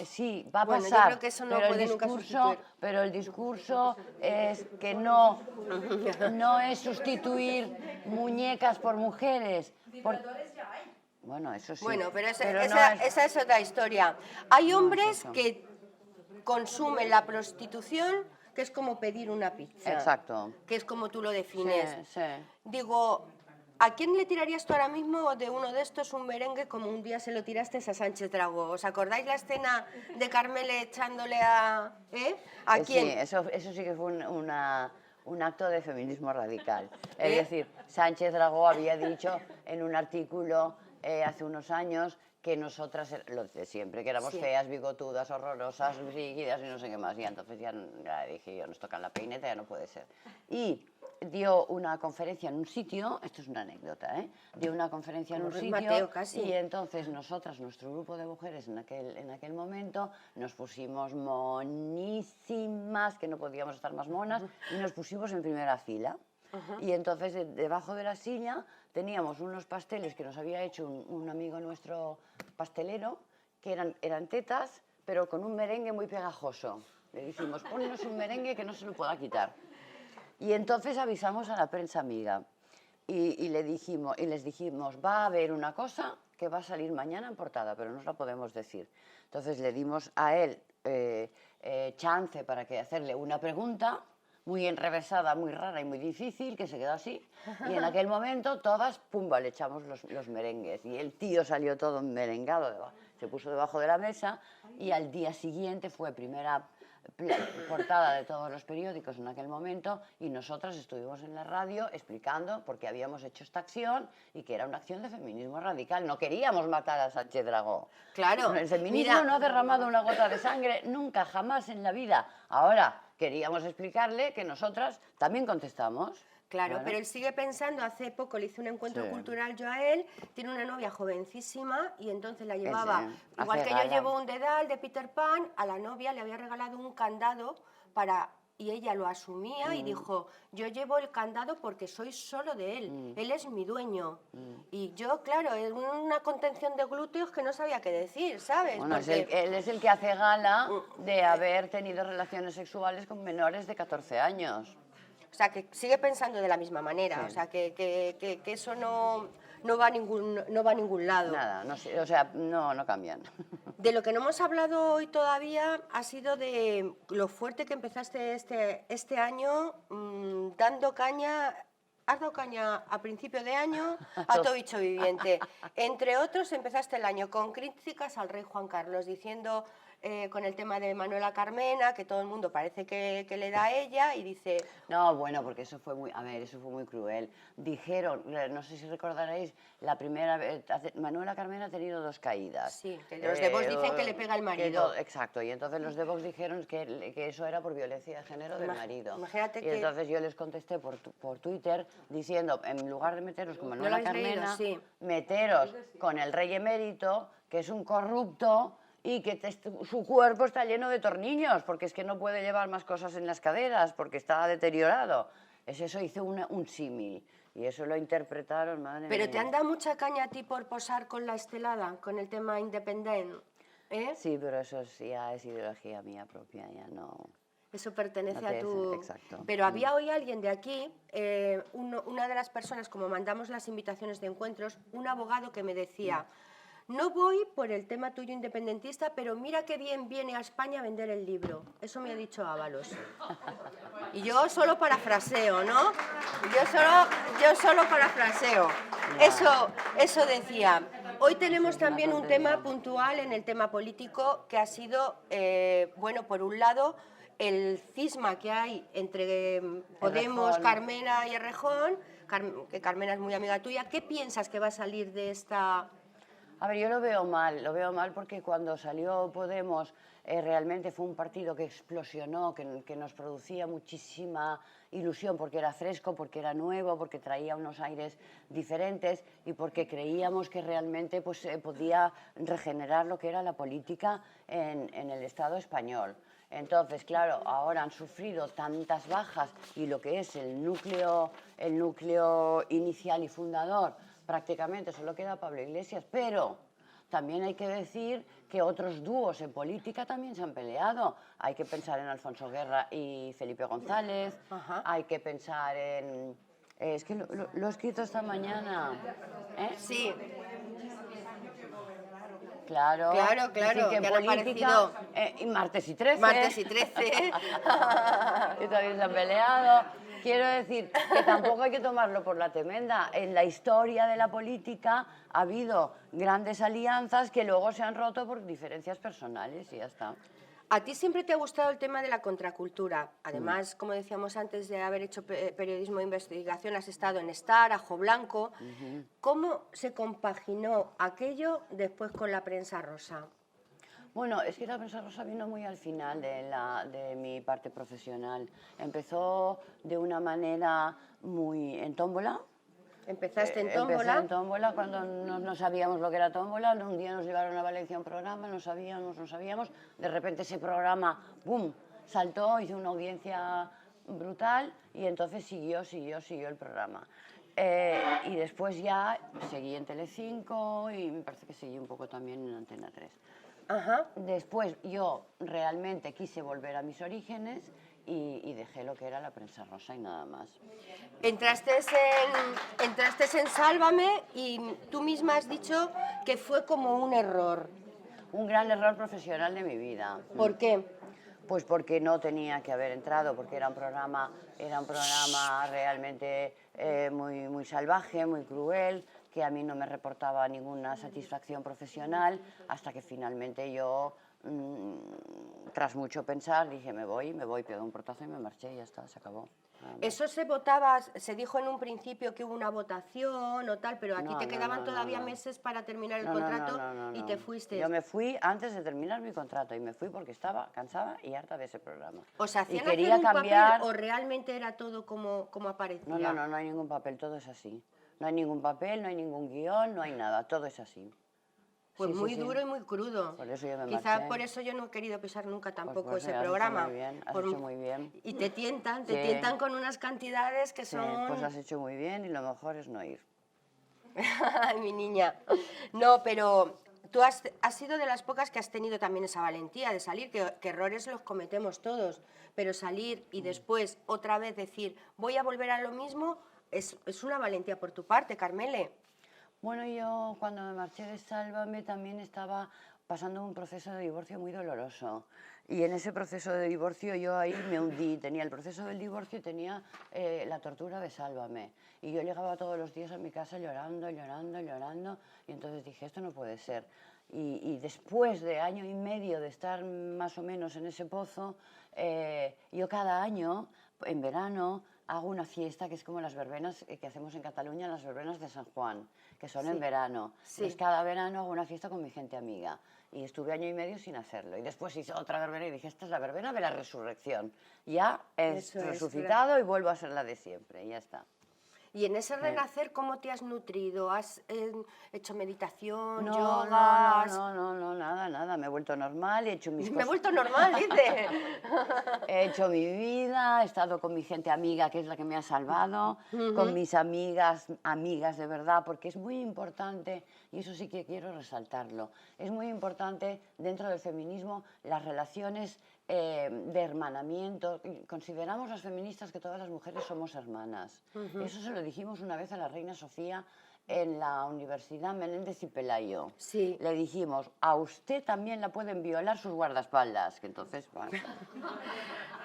Sí, va a Bueno, yo pasar, creo que eso no pero, puede nunca sustituir. pero el discurso es que no es sustituir muñecas por mujeres. Vibradores ya hay. Bueno, eso sí. bueno, pero no esa es otra historia. Hay es hombres eso. que consumen la prostitución, que es como pedir una pizza. Exacto. Que es como tú lo defines. Sí, sí. Digo, ¿a quién le tirarías tú ahora mismo de uno de estos un merengue como un día se lo tiraste a Sánchez Dragó? ¿Os acordáis la escena de Carmele echándole a... ¿A quién? Sí, eso sí que fue un acto de feminismo radical. Es ¿Eh? decir, Sánchez Dragó había dicho en un artículo hace unos años que nosotras, lo de siempre, que éramos Sí. feas, bigotudas, horrorosas, rígidas y no sé qué más. Y entonces ya dije yo, nos tocan la peineta, ya no puede ser. Y dio una conferencia en un sitio, esto es una anécdota, dio una conferencia en Como un Ruiz sitio Mateo, casi. y entonces nosotras, nuestro grupo de mujeres en aquel momento, nos pusimos monísimas, que no podíamos estar más monas, y nos pusimos en primera fila. Y entonces debajo de la silla teníamos unos pasteles que nos había hecho un amigo nuestro pastelero, que eran tetas, pero con un merengue muy pegajoso. Le dijimos, ponnos un merengue que no se lo pueda quitar. Y entonces avisamos a la prensa amiga y les dijimos, va a haber una cosa que va a salir mañana en portada, pero no os la podemos decir. Entonces le dimos a él chance para hacerle una pregunta muy enrevesada, muy rara y muy difícil, que se quedó así. Y en aquel momento todas, pumba, le echamos los merengues. Y el tío salió todo merengado, se puso debajo de la mesa y al día siguiente fue primera portada de todos los periódicos en aquel momento y nosotras estuvimos en la radio explicando por qué habíamos hecho esta acción y que era una acción de feminismo radical. No queríamos matar a Sánchez Dragó. Claro. El feminismo Mira, no ha derramado una gota de sangre nunca, jamás en la vida. Ahora queríamos explicarle que nosotras también contestamos. claro, pero él sigue pensando, hace poco le hice un encuentro Sí. cultural yo a él, tiene una novia jovencísima y entonces la llevaba, Ese, igual hace que yo gala. llevo un dedal de Peter Pan, a la novia le había regalado un candado y ella lo asumía y dijo, yo llevo el candado porque soy solo de él, él es mi dueño. Y yo, claro, es una contención de glúteos que no sabía qué decir, ¿sabes? Bueno, Porque- él es el que hace gala de haber tenido relaciones sexuales con menores de 14 años. O sea, que sigue pensando de la misma manera, Sí. o sea, que eso no va a ningún lado. Nada, no sé, o sea, no cambian. De lo que no hemos hablado hoy todavía ha sido de lo fuerte que empezaste este año dando caña. Has dado caña a principio de año a todo bicho viviente. Entre otros, empezaste el año con críticas al rey Juan Carlos, diciendo con el tema de Manuela Carmena, que todo el mundo parece que le da a ella, y dice... No, bueno, porque eso fue muy cruel. Dijeron, no sé si recordaréis, la primera vez, Manuela Carmena ha tenido 2 caídas. Sí, que los de Vox dicen que le pega el marido. Exacto, y entonces los de Vox dijeron que eso era por violencia de género del marido. Imagínate y que- entonces yo les contesté por Twitter diciendo, en lugar de meteros con Manuela habéis leído? Carmena, Sí. meteros con el rey emérito, que es un corrupto y que su cuerpo está lleno de tornillos, porque es que no puede llevar más cosas en las caderas, porque está deteriorado. Es eso, hice un símil, y eso lo interpretaron, madre Pero mía. te han dado mucha caña a ti por posar con la estelada, con el tema independiente, ¿eh? Sí, pero eso ya es ideología mía propia, ya no... Eso pertenece No a te- tu... exacto. Pero había hoy alguien de aquí, una de las personas, como mandamos las invitaciones de encuentros, un abogado que me decía, no voy por el tema tuyo independentista, pero mira qué bien viene a España a vender el libro. Eso me ha dicho Ábalos. Y yo solo parafraseo, ¿no? Yo solo parafraseo. Eso decía. Hoy tenemos también un tema puntual en el tema político que ha sido, bueno, por un lado, el cisma que hay entre Podemos, Errejón. Carmena y Errejón, que Carmena es muy amiga tuya. ¿Qué piensas que va a salir de esta...? A ver, yo lo veo mal porque cuando salió Podemos realmente fue un partido que explosionó, que nos producía muchísima ilusión porque era fresco, porque era nuevo, porque traía unos aires diferentes y porque creíamos que realmente pues, podía regenerar lo que era la política en el Estado español. Entonces, claro, ahora han sufrido tantas bajas y lo que es el núcleo inicial y fundador, prácticamente solo queda Pablo Iglesias, pero también hay que decir que otros dúos en política también se han peleado. Hay que pensar en Alfonso Guerra y Felipe González, hay que pensar en... es que lo he escrito esta mañana. Sí. Claro, Claro, decir que en que han política, aparecido y martes y 13. martes y 13. Y también se han peleado. Quiero decir que tampoco hay que tomarlo por la tremenda. En la historia de la política ha habido grandes alianzas que luego se han roto por diferencias personales y ya está. A ti siempre te ha gustado el tema de la contracultura. Además, como decíamos antes de haber hecho periodismo de investigación, has estado en Star, Ajo Blanco. ¿Cómo se compaginó aquello después con la prensa rosa? Bueno, es que la prensa rosa vino muy al final de mi parte profesional. Empezó de una manera muy en tómbola. Empezaste en Empecé tómbola. en tómbola cuando no sabíamos lo que era tómbola. Un día nos llevaron a Valencia a un programa, no sabíamos. De repente ese programa, ¡boom!, saltó, hizo una audiencia brutal y entonces siguió el programa. Y después ya seguí en Telecinco y me parece que seguí un poco también en Antena 3. Ajá. Después yo realmente quise volver a mis orígenes y dejé lo que era la prensa rosa y nada más. Entraste en Sálvame y tú misma has dicho que fue como un error. Un gran error profesional de mi vida. ¿Por qué? Pues porque no tenía que haber entrado, porque era un programa realmente muy salvaje, muy cruel, que a mí no me reportaba ninguna satisfacción profesional, hasta que finalmente yo, tras mucho pensar, dije me voy, pegué un portazo y me marché y ya está, se acabó. Eso se votaba, se dijo en un principio que hubo una votación o tal, pero a ti te quedaban todavía meses para terminar el contrato y te fuiste. Yo me fui antes de terminar mi contrato y me fui porque estaba cansada y harta de ese programa. ¿O sea, hacían y quería hacer un cambiar... papel o realmente era todo como aparecía? No hay ningún papel, todo es así. No hay ningún papel, no hay ningún guión, no hay nada, todo es así. Pues Sí, muy sí, sí. duro y muy crudo. Por eso yo me Quizás marché. por eso yo no he querido pisar nunca tampoco Pues ese has hecho programa. muy bien, has hecho muy bien. Y te tientan Sí. con unas cantidades que Sí, son... pues has hecho muy bien y lo mejor es no ir. Ay, mi niña. No, pero tú has sido de las pocas que has tenido también esa valentía de salir, que errores los cometemos todos, pero salir y después otra vez decir, voy a volver a lo mismo, es una valentía por tu parte, Carmele. Bueno, yo cuando me marché de Sálvame también estaba pasando un proceso de divorcio muy doloroso. Y en ese proceso de divorcio yo ahí me hundí. Tenía el proceso del divorcio y tenía la tortura de Sálvame. Y yo llegaba todos los días a mi casa llorando. Y entonces dije, esto no puede ser. Y después de año y medio de estar más o menos en ese pozo, yo cada año, en verano, hago una fiesta que es como las verbenas que hacemos en Cataluña, las verbenas de San Juan, que son en verano. Sí. Entonces cada verano hago una fiesta con mi gente amiga. Y estuve año y medio sin hacerlo. Y después hice otra verbena y dije, esta es la verbena de la resurrección. Ya he resucitado y vuelvo a ser la de siempre, y ya está. Y en ese renacer, ¿cómo te has nutrido? ¿Has hecho meditación, No, yoga? nada. Me he vuelto normal, he hecho mis Me he cosas. vuelto normal, dice. He hecho mi vida, he estado con mi gente amiga, que es la que me ha salvado, con mis amigas de verdad, porque es muy importante, y eso sí que quiero resaltarlo, es muy importante dentro del feminismo las relaciones de hermanamiento. Consideramos las feministas que todas las mujeres somos hermanas. Eso se lo dijimos una vez a la reina Sofía en la Universidad Menéndez y Pelayo. Sí. Le dijimos, a usted también la pueden violar sus guardaespaldas, que entonces, bueno,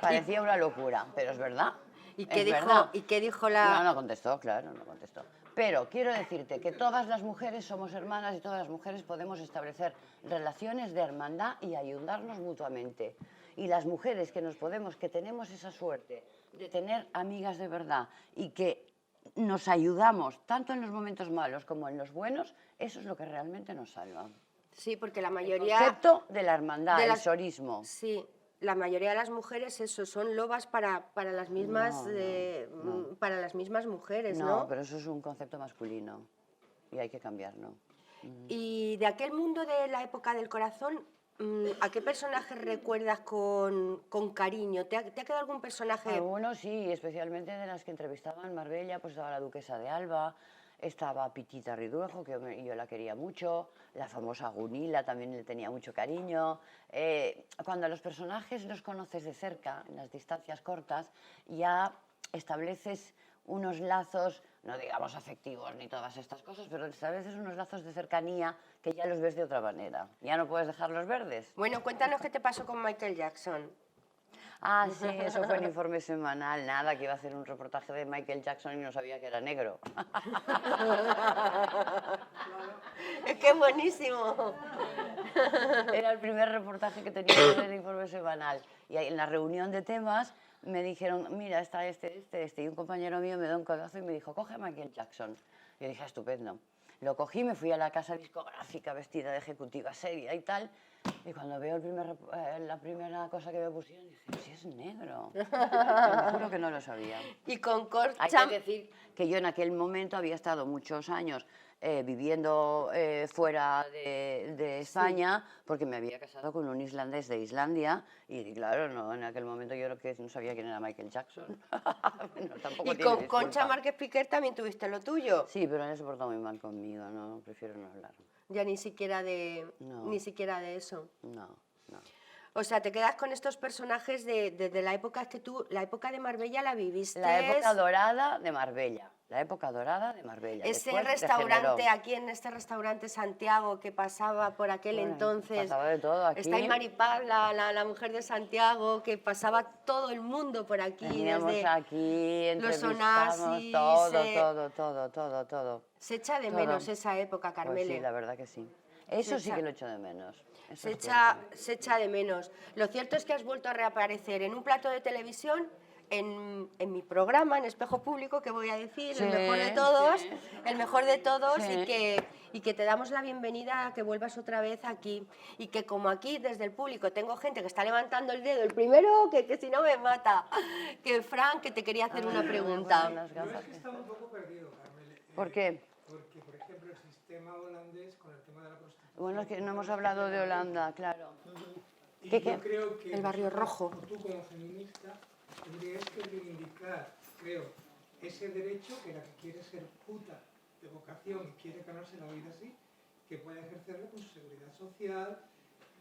parecía una locura, pero es verdad. ¿Y qué es dijo, verdad. ¿y qué dijo la...? No contestó, claro, no contestó. Pero quiero decirte que todas las mujeres somos hermanas y todas las mujeres podemos establecer relaciones de hermandad y ayudarnos mutuamente. Y las mujeres que tenemos esa suerte de tener amigas de verdad y que nos ayudamos tanto en los momentos malos como en los buenos, eso es lo que realmente nos salva. Sí, porque la El mayoría... concepto de la hermandad, de el las- sorismo. Sí, la mayoría de las mujeres eso, son lobas para las mismas, No. para las mismas mujeres, No, ¿no? pero eso es un concepto masculino y hay que cambiarlo. Y de aquel mundo de la época del corazón, ¿a qué personaje recuerdas con cariño? ¿Te ha quedado algún personaje? Algunos sí, especialmente de las que entrevistaban en Marbella, pues estaba la duquesa de Alba, estaba Pitita Riduejo, que yo la quería mucho, la famosa Gunila también le tenía mucho cariño. Cuando a los personajes los conoces de cerca, en las distancias cortas, ya estableces unos lazos, no digamos afectivos ni todas estas cosas, pero estableces unos lazos de cercanía que ya los ves de otra manera. Ya no puedes dejarlos verdes. Bueno, cuéntanos qué te pasó con Michael Jackson. Ah, sí, eso fue el informe semanal. Nada, que iba a hacer un reportaje de Michael Jackson y no sabía que era negro. Es que es buenísimo. Era el primer reportaje que tenía que hacer el informe semanal. Y ahí, en la reunión de temas me dijeron, mira, está este. Y un compañero mío me dio un codazo y me dijo, coge a Michael Jackson. Yo dije, estupendo. Lo cogí, me fui a la casa discográfica vestida de ejecutiva seria y tal. Y cuando veo la primera cosa que me pusieron, dije, si es negro. Te lo juro que no lo sabía. Y con Cork Hay Cham- que decir que yo en aquel momento había estado muchos años viviendo fuera de España, porque me había casado con un islandés de Islandia y claro, no, en aquel momento yo creo que no sabía quién era Michael Jackson. Bueno, tampoco Y tiene con disculpa. Concha Márquez Piquer también tuviste lo tuyo. Sí, pero él se portó muy mal conmigo, no, prefiero no hablar. Ya ni siquiera de eso. No. O sea, te quedas con estos personajes de la época que tú, la época de Marbella la viviste. La época dorada de Marbella. La época dorada de Marbella. Ese Después restaurante, degeneró. aquí en este restaurante Santiago que pasaba por aquel Bueno, entonces. pasaba de todo aquí. Está ahí Maripaz, la mujer de Santiago, que pasaba todo el mundo por aquí. Veníamos desde aquí, los entrevistamos, Onassis, todo. Se echa de Todo. menos esa época, Pues Carmele. sí, la verdad que sí. Eso sí echa- que lo echo de menos. Eso Se es se echa de menos. Lo cierto es que has vuelto a reaparecer en un plato de televisión, en mi programa, en Espejo Público, que voy a decir, Sí, el mejor de todos, sí. el mejor de todos, Sí. y que te damos la bienvenida a que vuelvas otra vez aquí. Y que como aquí, desde el público, tengo gente que está levantando el dedo, el primero, que si no me mata, que Frank, que te quería hacer una pregunta. Unas Yo gafas. es que estaba un poco perdido, Carmele. ¿Por qué? Porque, por ejemplo, el sistema holandés con el tema de la prostitución... Bueno, es que no hemos hablado de Holanda, claro. Y ¿Qué? yo creo que El Barrio Rojo. tú como feminista tendrías que reivindicar, creo, ese derecho que la que quiere ser puta de vocación y quiere ganarse la vida así, que pueda ejercerlo con su seguridad social,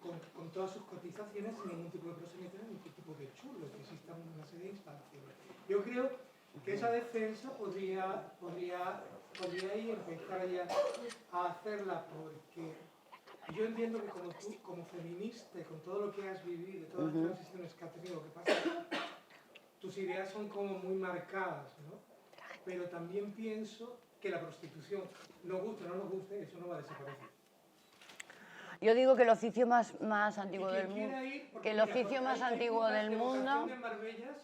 con todas sus cotizaciones, sin ningún tipo de proselitismo, ningún tipo de chulo, que existan una serie de instancias. Yo creo que esa defensa podría ir empezar ya a hacerla, porque yo entiendo que como tú, como feminista, y con todo lo que has vivido, todas las transiciones que has tenido que pasar, tus ideas son como muy marcadas, ¿no? Pero también pienso que la prostitución, nos guste o no nos guste, eso no va a desaparecer. Yo digo que el oficio más antiguo Y del quien mundo... quiera ir, porque Que el mira, oficio porque más hay antiguo putas del de mundo... vocación de Marbellas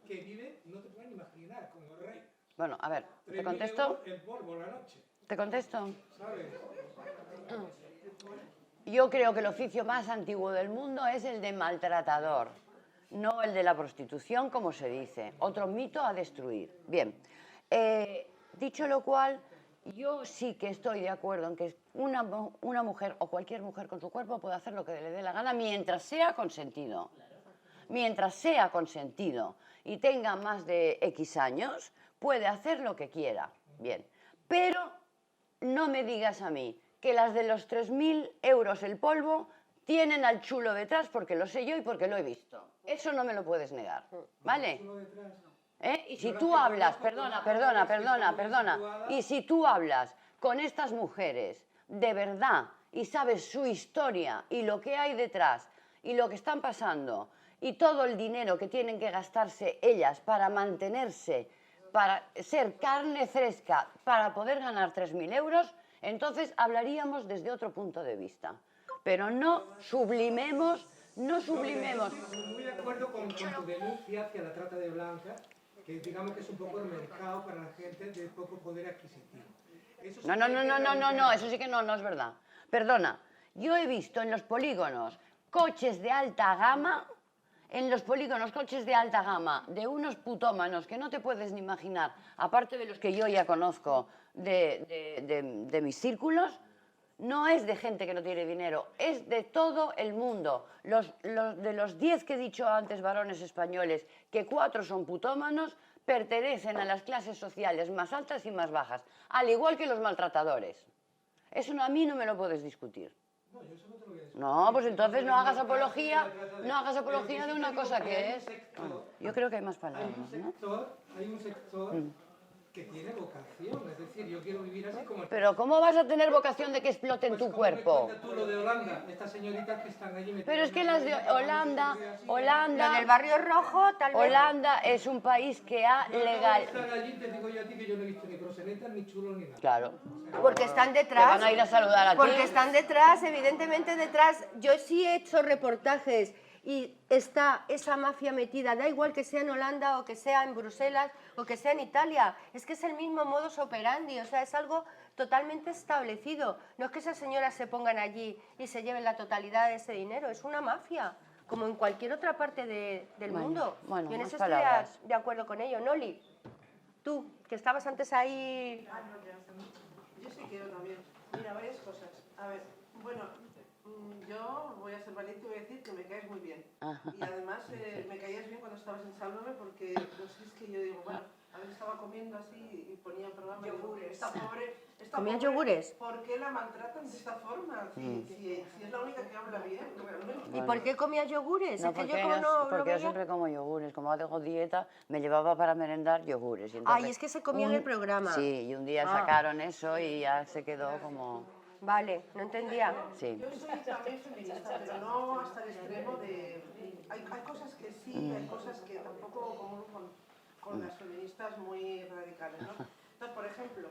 que viven, no te pueden imaginar, como el rey. Bueno, a ver, ¿te 3.000 contesto? euros el polvo la noche, ¿Te contesto? ¿sabes? Yo creo que el oficio más antiguo del mundo es el de maltratador, no el de la prostitución, como se dice. Otro mito a destruir. Bien, Dicho lo cual, yo sí que estoy de acuerdo en que una mujer o cualquier mujer con su cuerpo puede hacer lo que le dé la gana mientras sea consentido. Mientras sea consentido y tenga más de X años, puede hacer lo que quiera. Bien. Pero no me digas a mí que las de los 3.000 euros el polvo tienen al chulo detrás porque lo sé yo y porque lo he visto. Eso no me lo puedes negar, ¿vale? Y si tú hablas, perdona, y si tú hablas con estas mujeres de verdad y sabes su historia y lo que hay detrás y lo que están pasando y todo el dinero que tienen que gastarse ellas para mantenerse, para ser carne fresca, para poder ganar 3.000 euros, entonces hablaríamos desde otro punto de vista. Pero no sublimemos, no sublimemos. Muy de acuerdo con tu denuncia hacia la trata de blancas, que digamos que es un poco el mercado para la gente de poco poder adquisitivo. No, eso sí que no es verdad. Perdona, yo he visto en los polígonos coches de alta gama, de unos putómanos que no te puedes ni imaginar, aparte de los que yo ya conozco de mis círculos. No es de gente que no tiene dinero, es de todo el mundo. De los 10 que he dicho antes, varones españoles, que 4 son putómanos, pertenecen a las clases sociales más altas y más bajas, al igual que los maltratadores. Eso a mí no me lo puedes discutir. No, yo eso no te lo voy a discutir. No, pues entonces no hagas apología de una cosa que es. Yo creo que hay más palabras, ¿no? Hay un sector que tiene vocación, es decir, yo quiero vivir así como... Pero ¿cómo vas a tener vocación de que exploten tu cuerpo? Tú lo de Holanda, estas señoritas que están allí... Pero es que las de Holanda... Lo del Barrio Rojo, tal vez... Holanda es un país que ha legal... Están allí, te digo yo a ti que yo no he visto ni prosenetas, ni chulos, ni nada. Claro. Porque están Te detrás. van a ir a saludar a ti. Porque están detrás, evidentemente detrás. Yo sí he hecho reportajes y está esa mafia metida, da igual que sea en Holanda o que sea en Bruselas o que sea en Italia, es que es el mismo modus operandi, o sea, es algo totalmente establecido. No es que esas señoras se pongan allí y se lleven la totalidad de ese dinero, es una mafia, como en cualquier otra parte del mundo. Bueno, y en más eso estoy palabras. de acuerdo con ello. Noli, tú, que estabas antes ahí... Yo sí quiero también. Mira, varias cosas. A ver, bueno, yo voy a ser valiente y voy a decir que me caes muy bien. Y además me caías bien cuando estabas en Sálvame porque, no sé, es que yo digo, bueno, a veces estaba comiendo así y ponía un programa y digo, esta pobre, ¿Comían yogures? ¿por qué la maltratan de esta forma? Si es la única que habla bien, realmente. ¿Y por qué comías yogures? No, Es que porque, yo como no lo porque yo veía... siempre como yogures. Como hago dieta, me llevaba para merendar yogures. Y Ay, es que se comía en el programa. Sí, y un día sacaron eso y ya se quedó como... Vale, no entendía. Sí. Yo soy también feminista, pero no hasta el extremo de... Hay cosas que sí, hay cosas que tampoco comulgo con las feministas muy radicales, ¿no? Entonces, por ejemplo,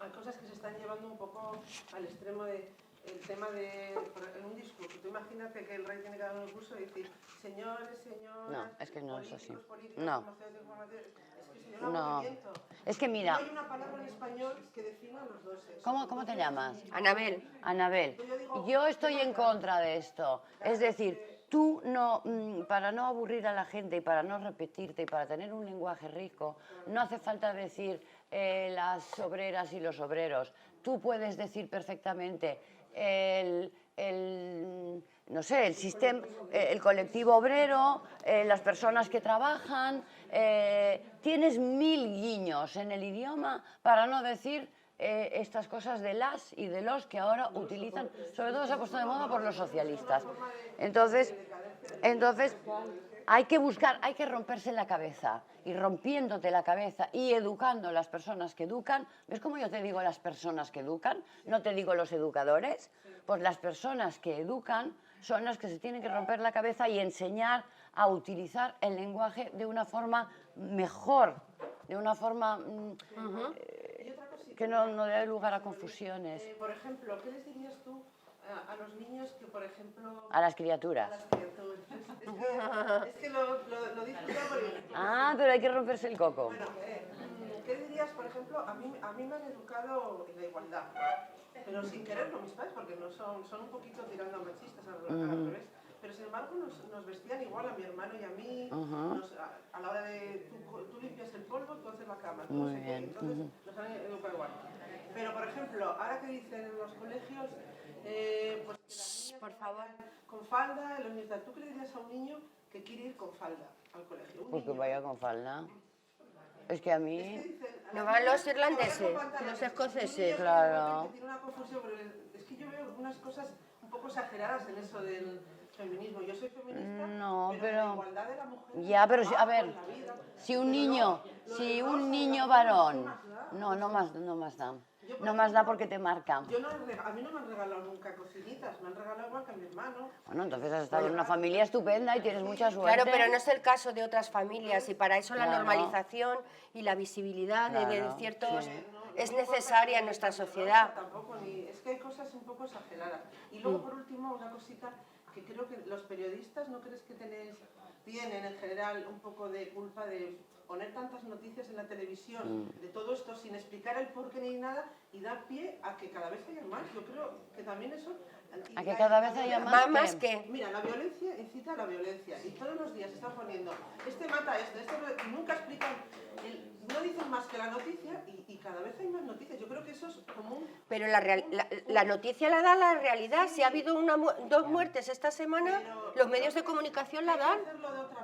hay cosas que se están llevando un poco al extremo de... El tema de, en un discurso, tú imagínate que el rey tiene que dar un discurso y decir, señores, señoras... No, es que no es así. Políticos, No. farmacéuticos, es que señor, No. aburrimiento. Es que mira... No hay una palabra en español que defina los dos sexos. ¿Cómo te llamas? Anabel. Anabel, yo estoy en contra de esto. Es decir, tú no, para no aburrir a la gente y para no repetirte y para tener un lenguaje rico, no hace falta decir las obreras y los obreros. Tú puedes decir perfectamente no sé, el sistema, el colectivo obrero, las personas que trabajan. Tienes 1000 guiños en el idioma para no decir estas cosas de las y de los que ahora utilizan, sobre todo se ha puesto de moda por los socialistas. Entonces hay que buscar, hay que romperse la cabeza, y rompiéndote la cabeza y educando a las personas que educan. ¿Ves cómo yo te digo las personas que educan? No te digo los educadores. Pues las personas que educan son las que se tienen que romper la cabeza y enseñar a utilizar el lenguaje de una forma mejor, de una forma que no dé lugar a confusiones. Por ejemplo, ¿qué les dirías tú a los niños que, por ejemplo... A las criaturas. A las criaturas. Es que lo dices ya porque... Ah, pero hay que romperse el coco. Bueno, ¿qué dirías, por ejemplo? A mí me han educado en la igualdad, pero sin quererlo mis padres, porque no son un poquito tirando a machistas, al revés. pero sin embargo nos vestían igual a mi hermano y a mí, a la hora de tú limpias el polvo, tú haces la cama, tú no sé qué, entonces nos han educado igual. Pero por ejemplo, ahora que dicen en los colegios, pues que las niñas por favor. con falda, en los niños, ¿tú qué le dirías a un niño que quiere ir con falda al colegio? Pues que vaya con falda. Es que a mí... No van los irlandeses, los escoceses. Claro. Tiene una confusión, pero es que yo veo algunas cosas un poco exageradas en eso del feminismo. Yo soy feminista, No, pero la pero... igualdad de la mujer... Ya, pero a ver, en la vida. si un niño varón... No más da. No más da porque te marca. A mí no me han regalado nunca cocinitas, me han regalado igual que a mi hermano. Bueno, entonces has estado en una familia estupenda y tienes mucha suerte. Claro, pero no es el caso de otras familias y para eso la Claro. normalización y la visibilidad de Claro, ciertos sí. es necesaria en nuestra sociedad. Tampoco, es que hay cosas un poco exageradas. Y luego, por último, una cosita que creo que los periodistas, ¿no crees que tienen en general un poco de culpa de poner tantas noticias en la televisión de todo esto sin explicar el porqué ni nada y dar pie a que cada vez haya más? Yo creo que también eso... A que cada vez haya más Más que... Mira, la violencia incita a la violencia y todos los días están poniendo este mata a este y nunca explican, no dicen más que la noticia y cada vez hay más noticias. Yo creo que eso es común. Pero la noticia la da la realidad. Si ha habido dos muertes esta semana, los medios de comunicación la dan.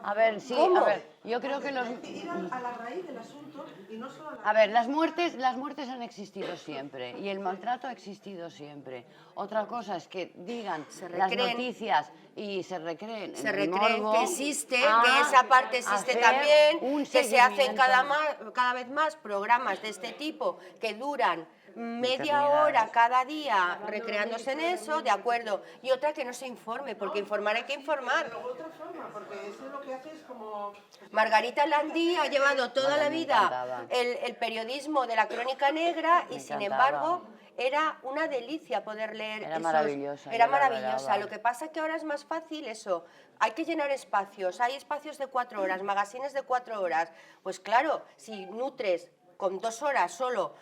A ver, sí, ¿Cómo? a ver, yo creo que los... Ir a la raíz del asunto y no solo a la... A ver, las muertes han existido siempre y el maltrato ha existido siempre. Otra cosa es que digan las noticias y se recreen en el morbo Que existe, a que esa parte existe hacer también, un que se hacen seguimiento. cada vez más programas de este tipo que duran media Eternidades. hora cada día recreándose en eso, de acuerdo, y otra que no se informe, porque informar hay que informar. Luego otra forma, porque eso lo que hace es como... Margarita Landí ha llevado toda la Me vida encantaba. el periodismo de la crónica negra y Me sin encantaba. embargo era una delicia poder leer Era esos... maravillosa, Era yo la maravillosa. adoraba. Lo que pasa es que ahora es más fácil eso. Hay que llenar espacios. Hay espacios de 4 horas, magazines de 4 horas. Pues claro, si nutres con 2 horas solo,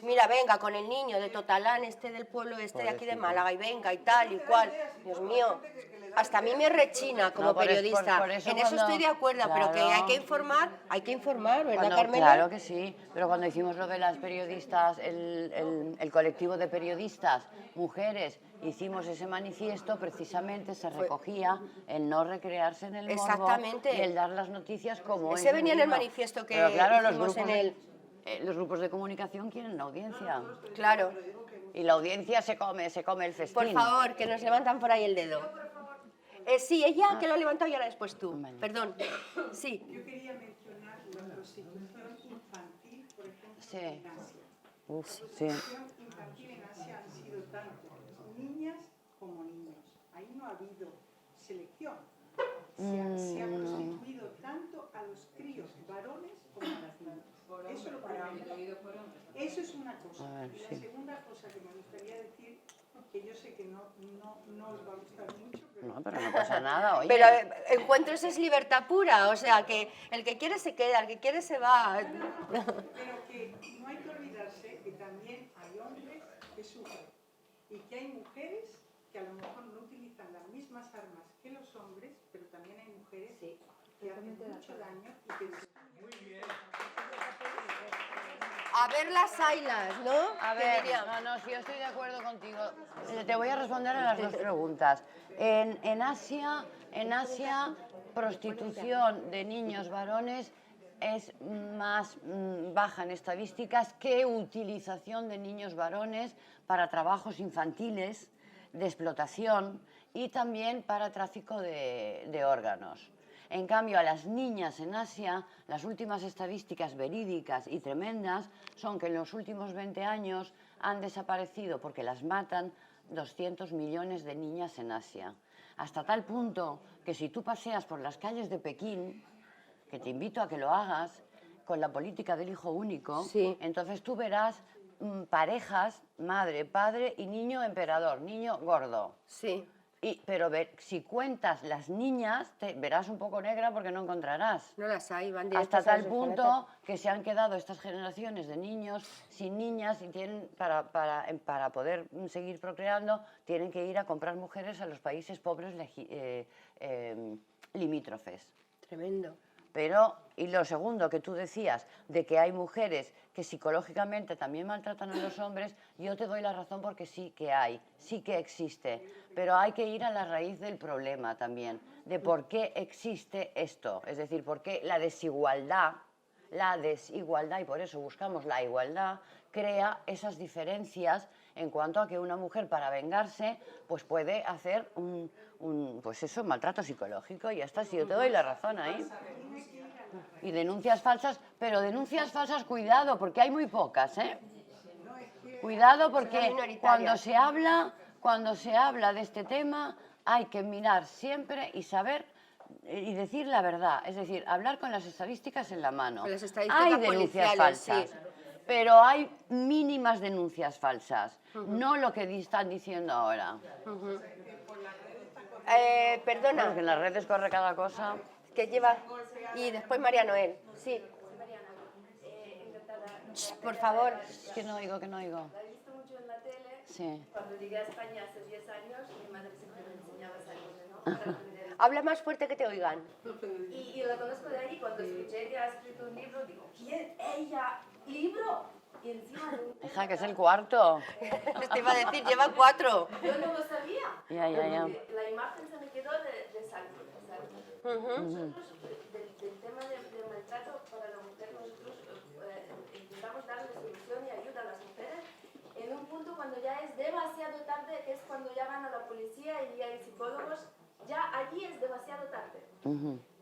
mira, venga, con el niño de Totalán, este del pueblo este de aquí de Málaga, y venga, y tal, y cual. Dios mío, hasta a mí me rechina como No, periodista. por eso en eso cuando- estoy de acuerdo, pero que claro. hay que informar, ¿verdad, Cuando- Carmela? Claro que sí, pero cuando hicimos lo de las periodistas, el colectivo de periodistas, mujeres, hicimos ese manifiesto, precisamente se recogía el no recrearse en el morbo Exactamente. y el dar las noticias como Ese es venía en el digno. manifiesto que Pero claro, hicimos en los grupos de comunicación quieren la audiencia Claro. y la audiencia se come el festín. Por favor, que nos levantan por ahí el dedo. Sí, ella que lo ha levantado y ahora después tú. Vale. Perdón. Sí. Yo quería mencionar la prostitución infantil, por ejemplo, Sí. en Asia. Uf, sí. La prostitución infantil en Asia han sido tanto niñas como niños. Ahí no ha habido selección. Se ha prostituido tanto a los críos varones como a las niñas. Eso es lo primero. Eso es una cosa. A ver, Y la sí. segunda cosa que me gustaría decir, que yo sé que no os va a gustar mucho, pero No, pero no pasa nada, oye. Pero encuentros es libertad pura, o sea, que el que quiere se queda, el que quiere se va. pero que no hay que olvidarse que también hay hombres que sufren y que hay mujeres que a lo mejor no utilizan las mismas armas que los hombres, pero también hay mujeres que hacen mucho daño y que... A ver las ailas, ¿no? A ¿Qué ver, diría? no, sí, yo estoy de acuerdo contigo. Te voy a responder a las dos preguntas. En Asia, prostitución de niños varones es más baja en estadísticas que utilización de niños varones para trabajos infantiles, de explotación y también para tráfico de órganos. En cambio, a las niñas en Asia, las últimas estadísticas verídicas y tremendas son que en los últimos 20 años han desaparecido, porque las matan, 200 millones de niñas en Asia. Hasta tal punto que si tú paseas por las calles de Pekín, que te invito a que lo hagas, con la política del hijo único, Sí. entonces tú verás parejas, madre, padre y niño emperador, niño gordo. Sí. Pero si cuentas las niñas, te verás un poco negra porque no encontrarás. No las hay, van Hasta directas a tal los punto orfanatos. que se han quedado estas generaciones de niños sin niñas y tienen, para poder seguir procreando, tienen que ir a comprar mujeres a los países pobres limítrofes. Tremendo. Pero, y lo segundo que tú decías, de que hay mujeres que psicológicamente también maltratan a los hombres, yo te doy la razón porque sí que hay, sí que existe. Pero hay que ir a la raíz del problema también, de por qué existe esto. Es decir, por qué la desigualdad, y por eso buscamos la igualdad, crea esas diferencias en cuanto a que una mujer para vengarse pues puede hacer pues eso, maltrato psicológico y ya está, si yo te doy la razón ahí. Y denuncias falsas, pero denuncias falsas, cuidado, porque hay muy pocas, ¿eh? Cuidado porque cuando se habla de este tema hay que mirar siempre y saber y decir la verdad, es decir, hablar con las estadísticas en la mano. Con las estadísticas Hay denuncias policiales, falsas, sí. pero hay mínimas denuncias falsas, no lo que están diciendo ahora. Perdona, Bueno, que en las redes corre cada cosa. que lleva... Y después María Noel, sí. Por favor. Es que no oigo, que no oigo. La he visto mucho en la tele. Sí. Cuando llegué a España hace 10 años, mi madre siempre me enseñaba esa cosa, ¿no? Para aprender. Habla más fuerte que te oigan. Y la conozco de ahí. Cuando escuché que ha escrito un libro, digo, ¿quién? ¿Ella? ¿Libro? Y encima de un tema Hija, que es el cuarto. Te iba a decir, lleva 4. Yo no lo sabía. Ya. Porque la imagen se me quedó de salud. Nosotros, del tema del maltrato para la mujer, nosotros intentamos darle solución y ayuda a las mujeres en un punto cuando ya es demasiado tarde, que es cuando ya van a la policía y hay psicólogos, ya allí es demasiado tarde.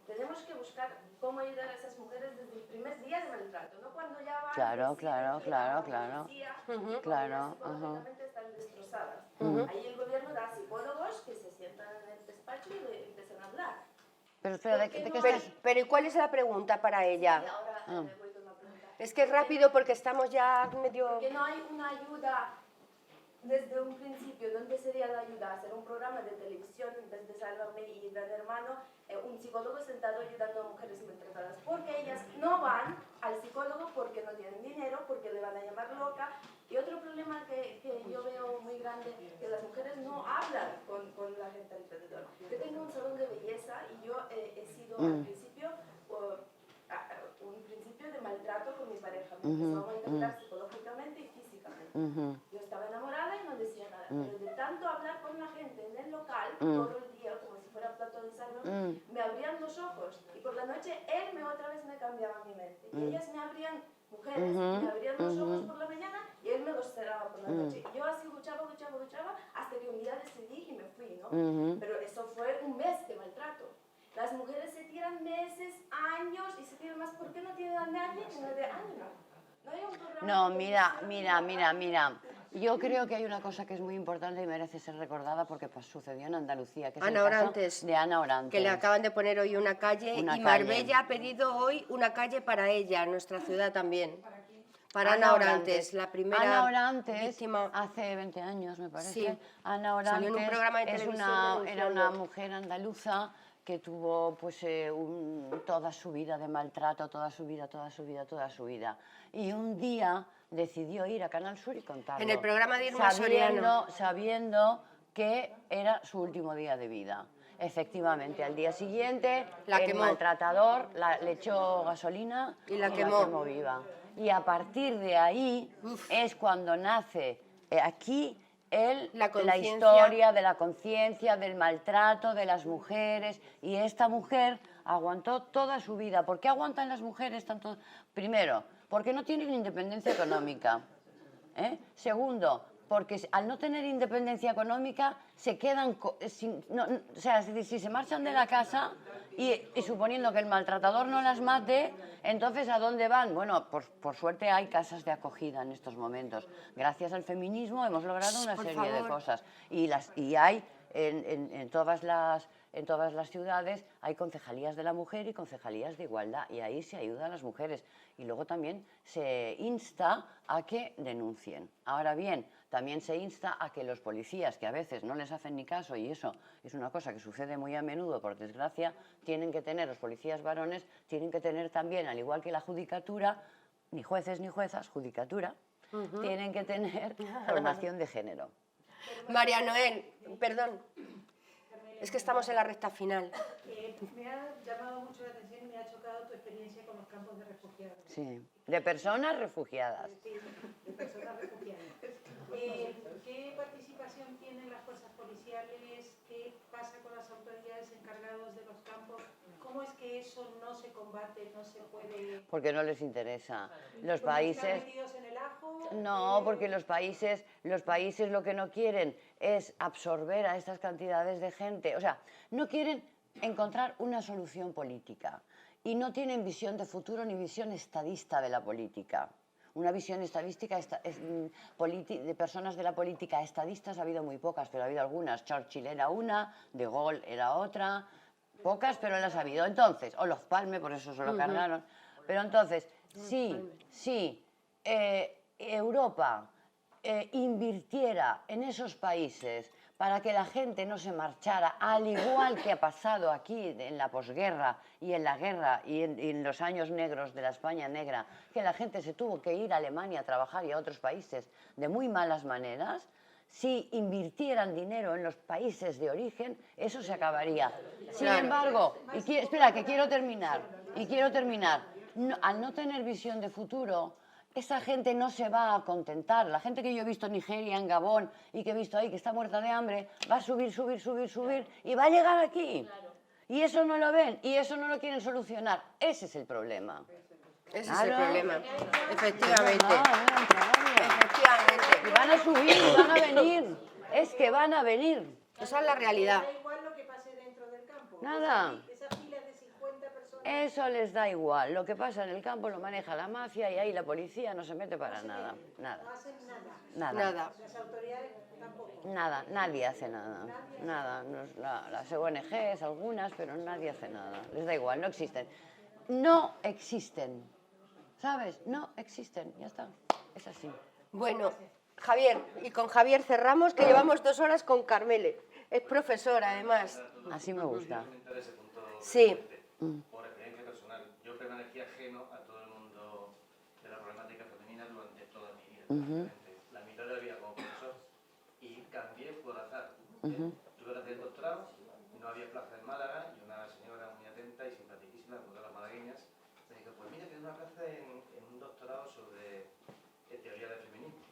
Tenemos que buscar cómo ayudar a esas mujeres desde el primer día de maltrato, no cuando ya van Claro. psicológicamente están destrozadas. Ahí el gobierno da psicólogos que se sientan en el despacho y empiezan a hablar. Pero espera, ¿de qué estás? Pero ¿y cuál es la pregunta para ella? Y ahora me voy con una pregunta. Es que es rápido porque estamos ya medio... Porque no hay una ayuda desde un principio. ¿Dónde sería la ayuda? Hacer un programa de televisión desde Sálvame y Gran Hermano, un psicólogo sentado ayudando a mujeres maltratadas. Porque ellas no van al psicólogo porque no tienen dinero, porque le van a llamar loca. Y otro problema que yo veo muy grande, que las mujeres no hablan con la gente alrededor. Yo tengo un salón de belleza y yo he sido al principio un principio de maltrato con mi pareja. Me empezó a maltratar psicológicamente y físicamente. Yo estaba enamorada y no decía nada. Pero de tanto hablar con la gente en el local, todo el día, como si fuera plato de salón, me abrían los ojos. Y por la noche él otra vez me cambiaba mi mente. Y ellas me abrían, mujeres, me abrían los ojos por la mañana y él me los cerraba por la noche. Y yo así luchaba, hasta que un día decidí y me fui, ¿no? Pero eso fue un mes de maltrato. Las mujeres se tiran meses, años y se tiran más. ¿Por qué no tienen a nadie que no dé ánimo? No hay un programa. No, mira. Yo creo que hay una cosa que es muy importante y merece ser recordada porque sucedió en Andalucía, que es Ana el caso Orantes. de Ana Orantes. Que le acaban de poner hoy una calle y Marbella ha pedido hoy una calle para ella, en nuestra ciudad también. Para Ana Orantes, la primera Ana Orantes, víctima. hace 20 años me parece. Sí. Ana Orantes Salió en un programa de televisión era una mujer andaluza que tuvo pues toda su vida de maltrato, toda su vida. Y un día decidió ir a Canal Sur y contarlo. En el programa de Irma Soriano. Sabiendo que era su último día de vida. Efectivamente, al día siguiente el maltratador le echó gasolina y la quemó viva. Y a partir de ahí es cuando nace aquí la historia de la conciencia, del maltrato de las mujeres. Y esta mujer aguantó toda su vida. ¿Por qué aguantan las mujeres tanto? Primero, porque no tienen independencia económica. Segundo, porque al no tener independencia económica se quedan o sea, es decir, si se marchan de la casa y suponiendo que el maltratador no las mate, entonces ¿a dónde van? Bueno, por suerte hay casas de acogida en estos momentos. Gracias al feminismo hemos logrado una serie de cosas y hay en todas las ciudades hay concejalías de la mujer y concejalías de igualdad y ahí se ayuda a las mujeres y luego también se insta a que denuncien. Ahora bien, También se insta a que los policías, que a veces no les hacen ni caso, y eso es una cosa que sucede muy a menudo, por desgracia, tienen que tener, los policías varones, tienen que tener también, al igual que la judicatura, ni jueces ni juezas, judicatura, tienen que tener formación de género. María Noel, perdón, es que estamos en la recta final. Me ha llamado mucho la atención y me ha chocado tu experiencia con los campos de refugiados. Sí, de personas refugiadas. Sí, de personas refugiadas. ¿Qué participación tienen las fuerzas policiales? ¿Qué pasa con las autoridades encargadas de los campos? ¿Cómo es que eso no se combate, no se puede...? Porque no les interesa. Los ¿Están países... metidos en el ajo? No, porque los países lo que no quieren es absorber a estas cantidades de gente. O sea, no quieren encontrar una solución política y no tienen visión de futuro ni visión estadista de la política. Una visión estadística de personas de la política estadistas ha habido muy pocas, pero ha habido algunas. Churchill era una, De Gaulle era otra, pocas, pero las ha habido. Entonces, Olof Palme, por eso se lo cargaron. Pero entonces, sí, Europa invirtiera en esos países para que la gente no se marchara, al igual que ha pasado aquí en la posguerra y en la guerra y en los años negros de la España negra, que la gente se tuvo que ir a Alemania a trabajar y a otros países de muy malas maneras. Si invirtieran dinero en los países de origen, eso se acabaría. Sin embargo, espera, que quiero terminar, al no tener visión de futuro, esa gente no se va a contentar. La gente que yo he visto en Nigeria, en Gabón, y que he visto ahí que está muerta de hambre, va a subir y va a llegar aquí. Y eso no lo ven, y eso no lo quieren solucionar. Ese es el problema. Ese es el problema, efectivamente. Y van a subir, y van a venir. Es que van a venir. Esa es la realidad. Da igual lo que pase dentro del campo. Nada. Esas filas de 50 personas... Eso les da igual. Lo que pasa en el campo lo maneja la mafia y ahí la policía no se mete para nada. Nada. No hacen nada. Nada. Las autoridades tampoco. Nada, nadie hace nada. Nada. Las ONGs, algunas, pero nadie hace nada. Les da igual, no existen. No existen. ¿Sabes? No existen. Ya está. Es así. Bueno, Javier, y con Javier cerramos, que llevamos 2 horas con Carmele. Es profesora, además. Así me gusta. Sí. Por experiencia personal, yo permanecí ajeno a todo el mundo de la problemática femenina durante toda mi vida. La mitad de la vida como profesor, y cambié por azar. Tuve que hacer el doctorado, no había plaza en Málaga, y una señora muy atenta y simpaticísima, como todas las malagueñas, me dijo, pues mira, que hay una plaza en un doctorado sobre teoría del feminismo.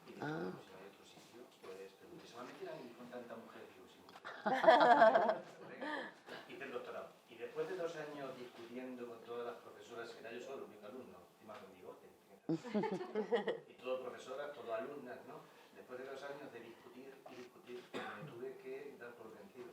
Y dije, pues si no hay otro sitio, pues pregunté, ¿se va a meter ahí con tanta mujer? Digo, sí, hice el doctorado. Y después de 2 años discutiendo con todas las profesoras, que era yo solo, el único alumno, encima con bigote, y todo profesoras, todo alumnas, ¿no? Después de 2 años de discutir, me tuve que dar por vencido,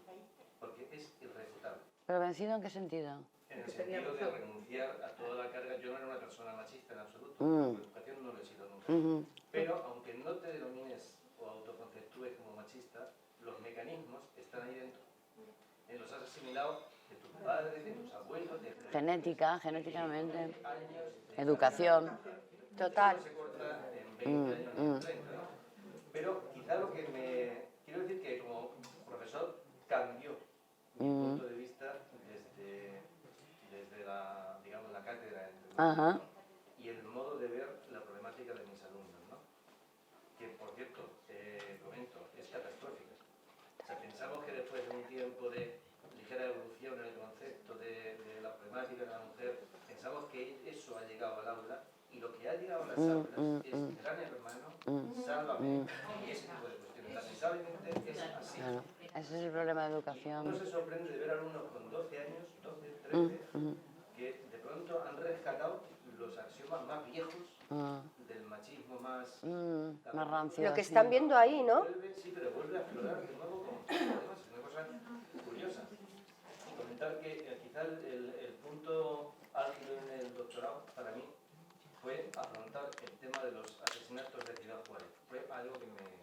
porque es irrefutable. ¿Pero vencido en qué sentido? En el sentido de renunciar a toda la carga. Yo no era una persona machista en absoluto, por educación no lo he sido nunca. Pero aunque no te denomines o autoconceptúes como machista, los mecanismos están ahí dentro. Los has asimilado de tus padres, de tus abuelos, de Genética, genéticamente. Educación. Total. se corta en 20 años, en 30, ¿no? Pero quizá lo que me... Quiero decir que como profesor cambió mi punto de vista desde la, digamos, la cátedra y el modo de ver la problemática de mis alumnos, ¿no? Que, por cierto, comento, es catastrófica. O sea, pensamos que después de un tiempo de ligera evolución en el concepto de la problemática de la mujer, pensamos que eso ha llegado al aula, y lo que ha llegado a las aulas es gran hermano, sálvame, y ese tipo de cuestiones. Lamentablemente es así. Claro. Ese es el problema de educación. No se sorprende de ver alumnos con 12 años, 12, 13, que de pronto han rescatado los axiomas más viejos del machismo más rancio. Lo que están viendo ahí, ¿no? Sí, pero vuelve a aflorar de nuevo como además es una cosa curiosa. Comentar que quizá el punto álgido en el doctorado para mí fue afrontar el tema de los asesinatos de Ciudad Juárez. Fue algo que me...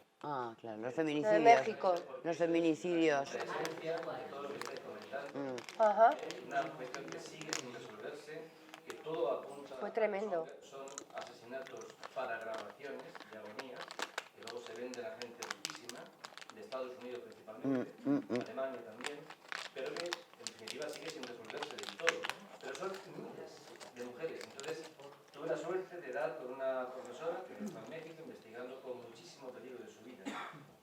Claro, los feminicidios. De México. Los feminicidios. La esencia de todo lo que estáis comentando Ajá. es una cuestión que sigue sin resolverse, que todo apunta... Fue tremendo. Son asesinatos para grabaciones de agonía, que luego se venden a gente riquísima, de Estados Unidos principalmente, Alemania también, pero que en definitiva sigue sin resolverse del todo. Pero son miles de mujeres. Entonces, tuve la suerte de dar con una profesora que está en México investigando con muchísimo peligro de su vida,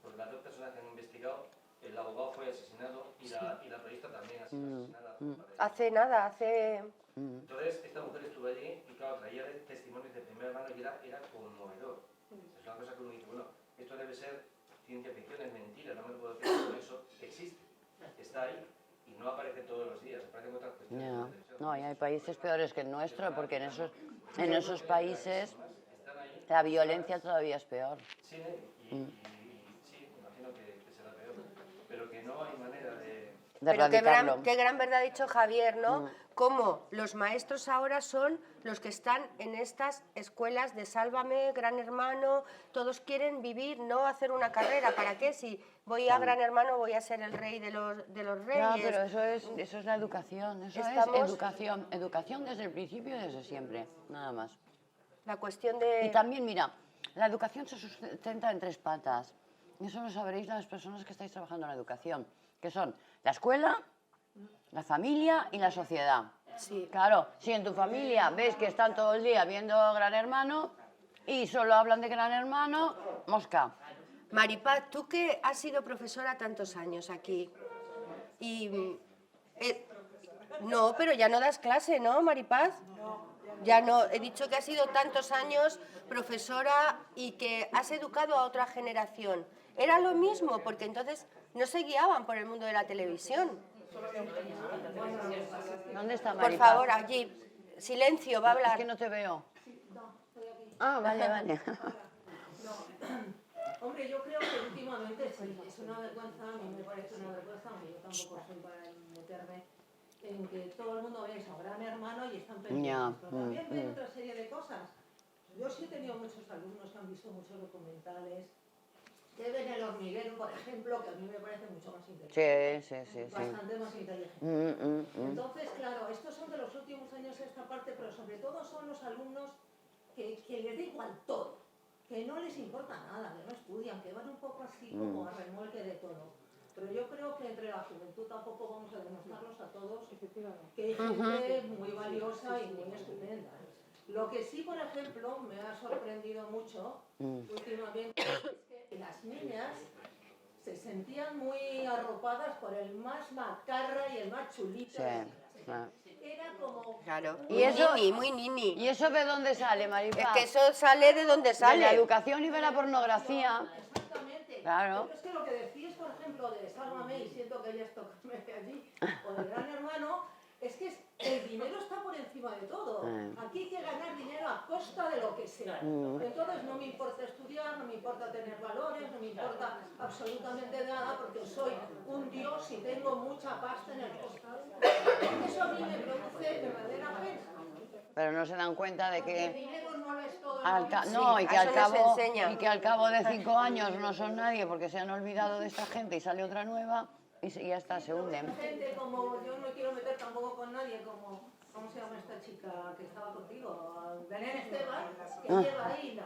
porque las dos personas que han investigado, el abogado fue asesinado y la periodista también ha sido asesinada. Hace nada, hace... Entonces, esta mujer estuvo allí y claro, traía testimonios de primera mano y era conmovedor. Es una cosa que uno dice, bueno, esto debe ser ciencia ficción, es mentira, no me puedo decir que eso existe, está ahí y no aparece todos los días, aparece en otras cuestiones. Ya. No, y hay países peores que el nuestro, porque en esos países la violencia todavía es peor. Sí, sí, imagino que será peor, pero que no hay manera de Pero erradicarlo. qué gran verdad ha dicho Javier, ¿no? Cómo los maestros ahora son los que están en estas escuelas de Sálvame, Gran Hermano, todos quieren vivir, no hacer una carrera. ¿Para qué? Si voy a Gran Hermano voy a ser el rey de los reyes. No, pero eso es la educación, eso es educación desde el principio y desde siempre, nada más. La cuestión de... Y también, mira, la educación se sustenta en 3 patas. Y eso lo sabréis las personas que estáis trabajando en la educación, que son la escuela, la familia y la sociedad. Sí. Claro, si en tu familia ves que están todo el día viendo Gran Hermano y solo hablan de Gran Hermano, mosca. Maripaz, tú que has sido profesora tantos años aquí y... no, pero ya no das clase, ¿no, Maripaz? Ya no, he dicho que has sido tantos años profesora y que has educado a otra generación. Era lo mismo, porque entonces no se guiaban por el mundo de la televisión. ¿Dónde está Por Maripaz? favor, allí. Silencio, va a Es hablar. que no te veo. Ah, vale, vale. Hombre, yo creo que últimamente sí, es una vergüenza, a mí me parece una vergüenza, aunque yo tampoco soy para meterme en que todo el mundo ve eso, Gran Hermano y están pendientes, pero también ven otra serie de cosas. Yo sí he tenido muchos alumnos que han visto muchos documentales, que ven El Hormiguero, por ejemplo, que a mí me parece mucho más inteligente. Sí. Bastante más inteligente. Entonces, claro, estos son de los últimos años esta parte, pero sobre todo son los alumnos que les da igual todo, que no les importa nada, que no estudian, que van un poco así como a remolque de todo. Pero yo creo que entre la juventud tampoco vamos a demostrarlos a todos que hay gente muy valiosa y muy estupenda. Lo que sí, por ejemplo, me ha sorprendido mucho últimamente es que las niñas se sentían muy arropadas por el más macarra y el más chulito. Era como... Claro, ¿Y muy nini. ¿Y eso de dónde sale, Maripaz? Es que eso sale de donde De la sale. educación y de la pornografía. Exactamente. Claro. Pero es que lo que decís, por ejemplo, de Sálvame, y siento que ella es tocarme de allí, o de Gran Hermano, es que el dinero está por encima de todo. Aquí hay que ganar dinero a costa de lo que sea. Entonces no me importa estudiar, no me importa tener valores, no me importa absolutamente nada, porque soy un dios y tengo mucha pasta en el costado. Eso a mí me produce verdadera pena. Pero no se dan cuenta de El que dinero no lo es todo. y que al cabo de 5 años no son nadie porque se han olvidado de esta gente y sale otra nueva y ya está, se hunden. Gente como, yo no quiero meter tampoco con nadie, como, ¿cómo se llama esta chica que estaba contigo? Belén Esteban, que lleva ahí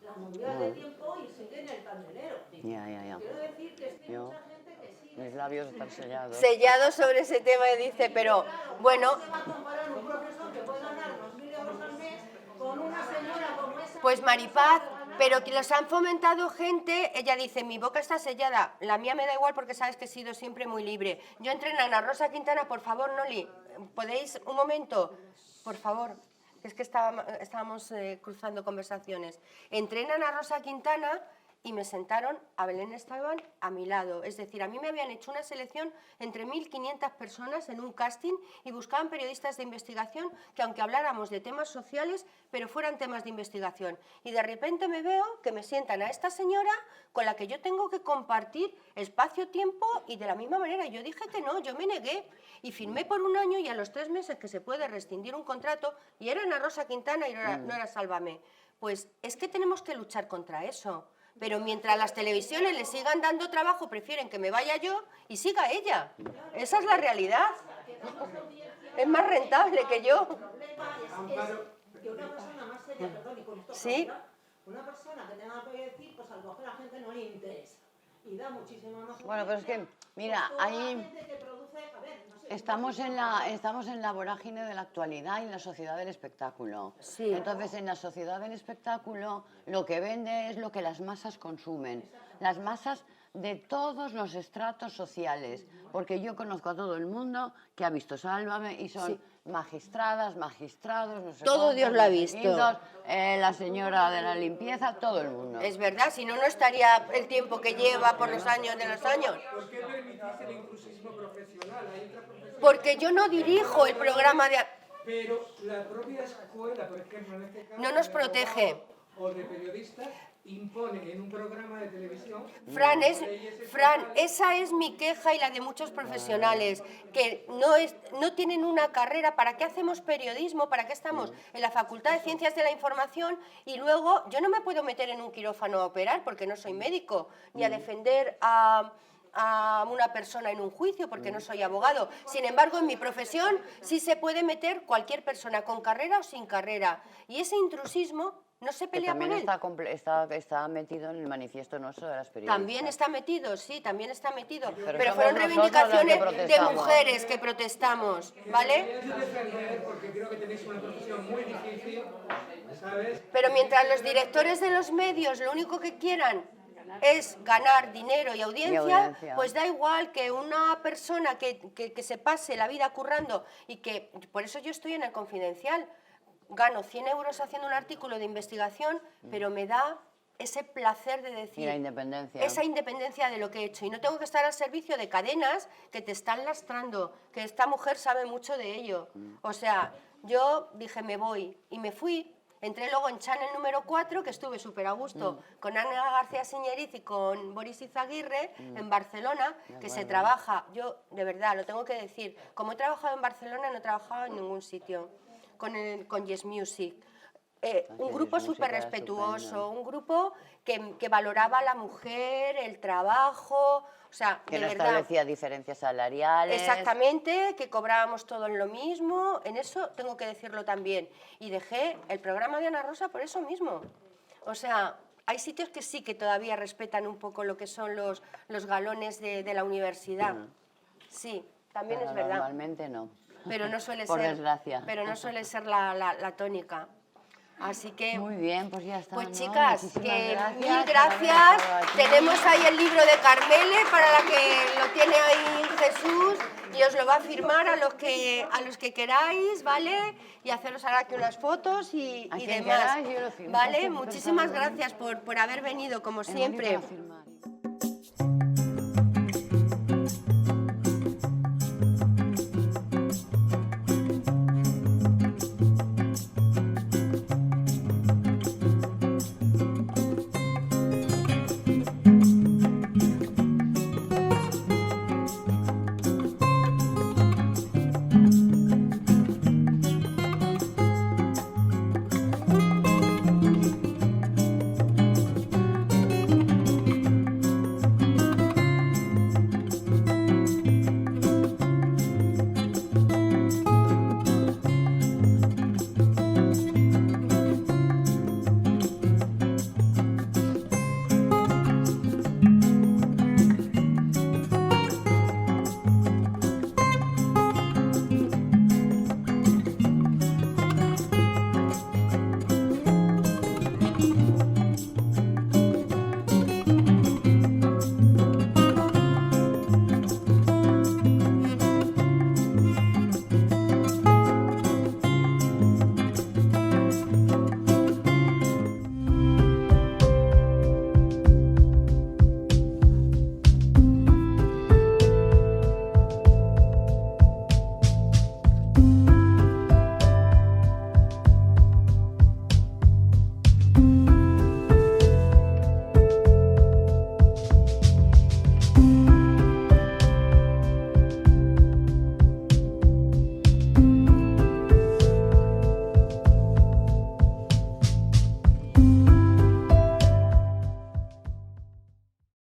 la mundial de tiempo y sigue en el candelero. Ya. Quiero decir que es que hay mucha gente que sigue. Mis labios están sellados. Sellado sobre ese tema, dice, pero bueno... ¿Cómo se va a comparar un profesor que puede ganar unos 1.000 euros al mes con una señora como esa? Pues Maripaz, pero que los han fomentado gente, ella dice, mi boca está sellada, la mía me da igual porque sabes que he sido siempre muy libre. Yo entreno a Ana Rosa Quintana, por favor, Noli, ¿podéis un momento? Por favor, es que estábamos cruzando conversaciones. Entrenan a Rosa Quintana y me sentaron a Belén Esteban a mi lado. Es decir, a mí me habían hecho una selección entre 1.500 personas en un casting y buscaban periodistas de investigación que aunque habláramos de temas sociales, pero fueran temas de investigación. Y de repente me veo que me sientan a esta señora con la que yo tengo que compartir espacio-tiempo y de la misma manera. Yo dije que no, yo me negué y firmé por 1 año y a los 3 meses que se puede rescindir un contrato y era Ana Rosa Quintana y no era Sálvame. Pues es que tenemos que luchar contra eso. Pero mientras las televisiones le sigan dando trabajo, prefieren que me vaya yo y siga ella. Esa es la realidad. Es más rentable que yo. El problema es que una persona más seria, perdón, y con esto Sí. Una persona que tenga algo que decir, pues a lo mejor a la gente no le interesa. Y da muchísima más. Bueno, pero es que, mira, Pues toda ahí la gente que produce, a ver, no sé, estamos en la vorágine de la actualidad y en la sociedad del espectáculo. Sí. Entonces, en la sociedad del espectáculo, lo que vende es lo que las masas consumen. Las masas de todos los estratos sociales. Porque yo conozco a todo el mundo que ha visto Sálvame y son Sí. magistradas, magistrados, no sé Todo cuántos, Dios lo ha no sé visto. quintos, la señora de la limpieza, todo el mundo. Es verdad, si no, no estaría el tiempo que lleva por los años de los años. ¿Por qué permitís el inclusismo profesional? Hay otra profesión. Porque yo no dirijo el programa de... Pero la propia escuela, por ejemplo, en este caso, No nos de protege. abogado o de periodistas, impone en un programa de televisión... Fran, leyes estatales. esa es mi queja y la de muchos profesionales, que no tienen una carrera. ¿Para qué hacemos periodismo? ¿Para qué estamos en la Facultad de Ciencias de la Información? Y luego yo no me puedo meter en un quirófano a operar porque no soy médico, ni a defender a una persona en un juicio porque no soy abogado. Sin embargo, en mi profesión sí se puede meter cualquier persona con carrera o sin carrera. Y ese intrusismo no se Que pelea por también él. está metido en el manifiesto nuestro de las periodistas. También está metido, sí, también está metido. Pero somos fueron nosotras las que reivindicaciones de protestamos. mujeres que protestamos, ¿vale? Voy a defender porque creo que tenéis una profesión muy difícil, ¿sabes? Pero mientras los directores de los medios lo único que quieran es ganar dinero y audiencia, pues da igual que una persona que se pase la vida currando y que, por eso yo estoy en El Confidencial, gano 100 euros haciendo un artículo de investigación, pero me da ese placer de decir... Y la independencia. Esa independencia de lo que he hecho. Y no tengo que estar al servicio de cadenas que te están lastrando, que esta mujer sabe mucho de ello. O sea, yo dije, me voy, y me fui. Entré luego en Channel número 4, que estuve súper a gusto, con Ana García Señeriz y con Boris Izaguirre, en Barcelona, que se trabaja, yo de verdad lo tengo que decir, como he trabajado en Barcelona, no he trabajado en ningún sitio, con Yes Music. Un grupo súper respetuoso, un grupo que valoraba a la mujer, el trabajo, o sea, Que de no verdad. establecía diferencias salariales. Exactamente, que cobrábamos todo en lo mismo, en eso tengo que decirlo también. Y dejé el programa de Ana Rosa por eso mismo. O sea, hay sitios que sí que todavía respetan un poco lo que son los galones de la universidad. Sí, también Pero es verdad. normalmente no. Pero no suele Por ser, desgracia. pero no suele ser la tónica. Así que, Muy bien, pues ya está. pues ¿no? chicas, Muchísimas que gracias mil por haber gracias. estado aquí. Tenemos ahí el libro de Carmele para la que lo tiene ahí Jesús y os lo va a firmar a los que queráis, ¿vale? Y haceros ahora aquí unas fotos y A quien demás. queráis, yo lo firmo. ¿Vale? Por Muchísimas favor. gracias por haber venido como Es bonito siempre. firmar.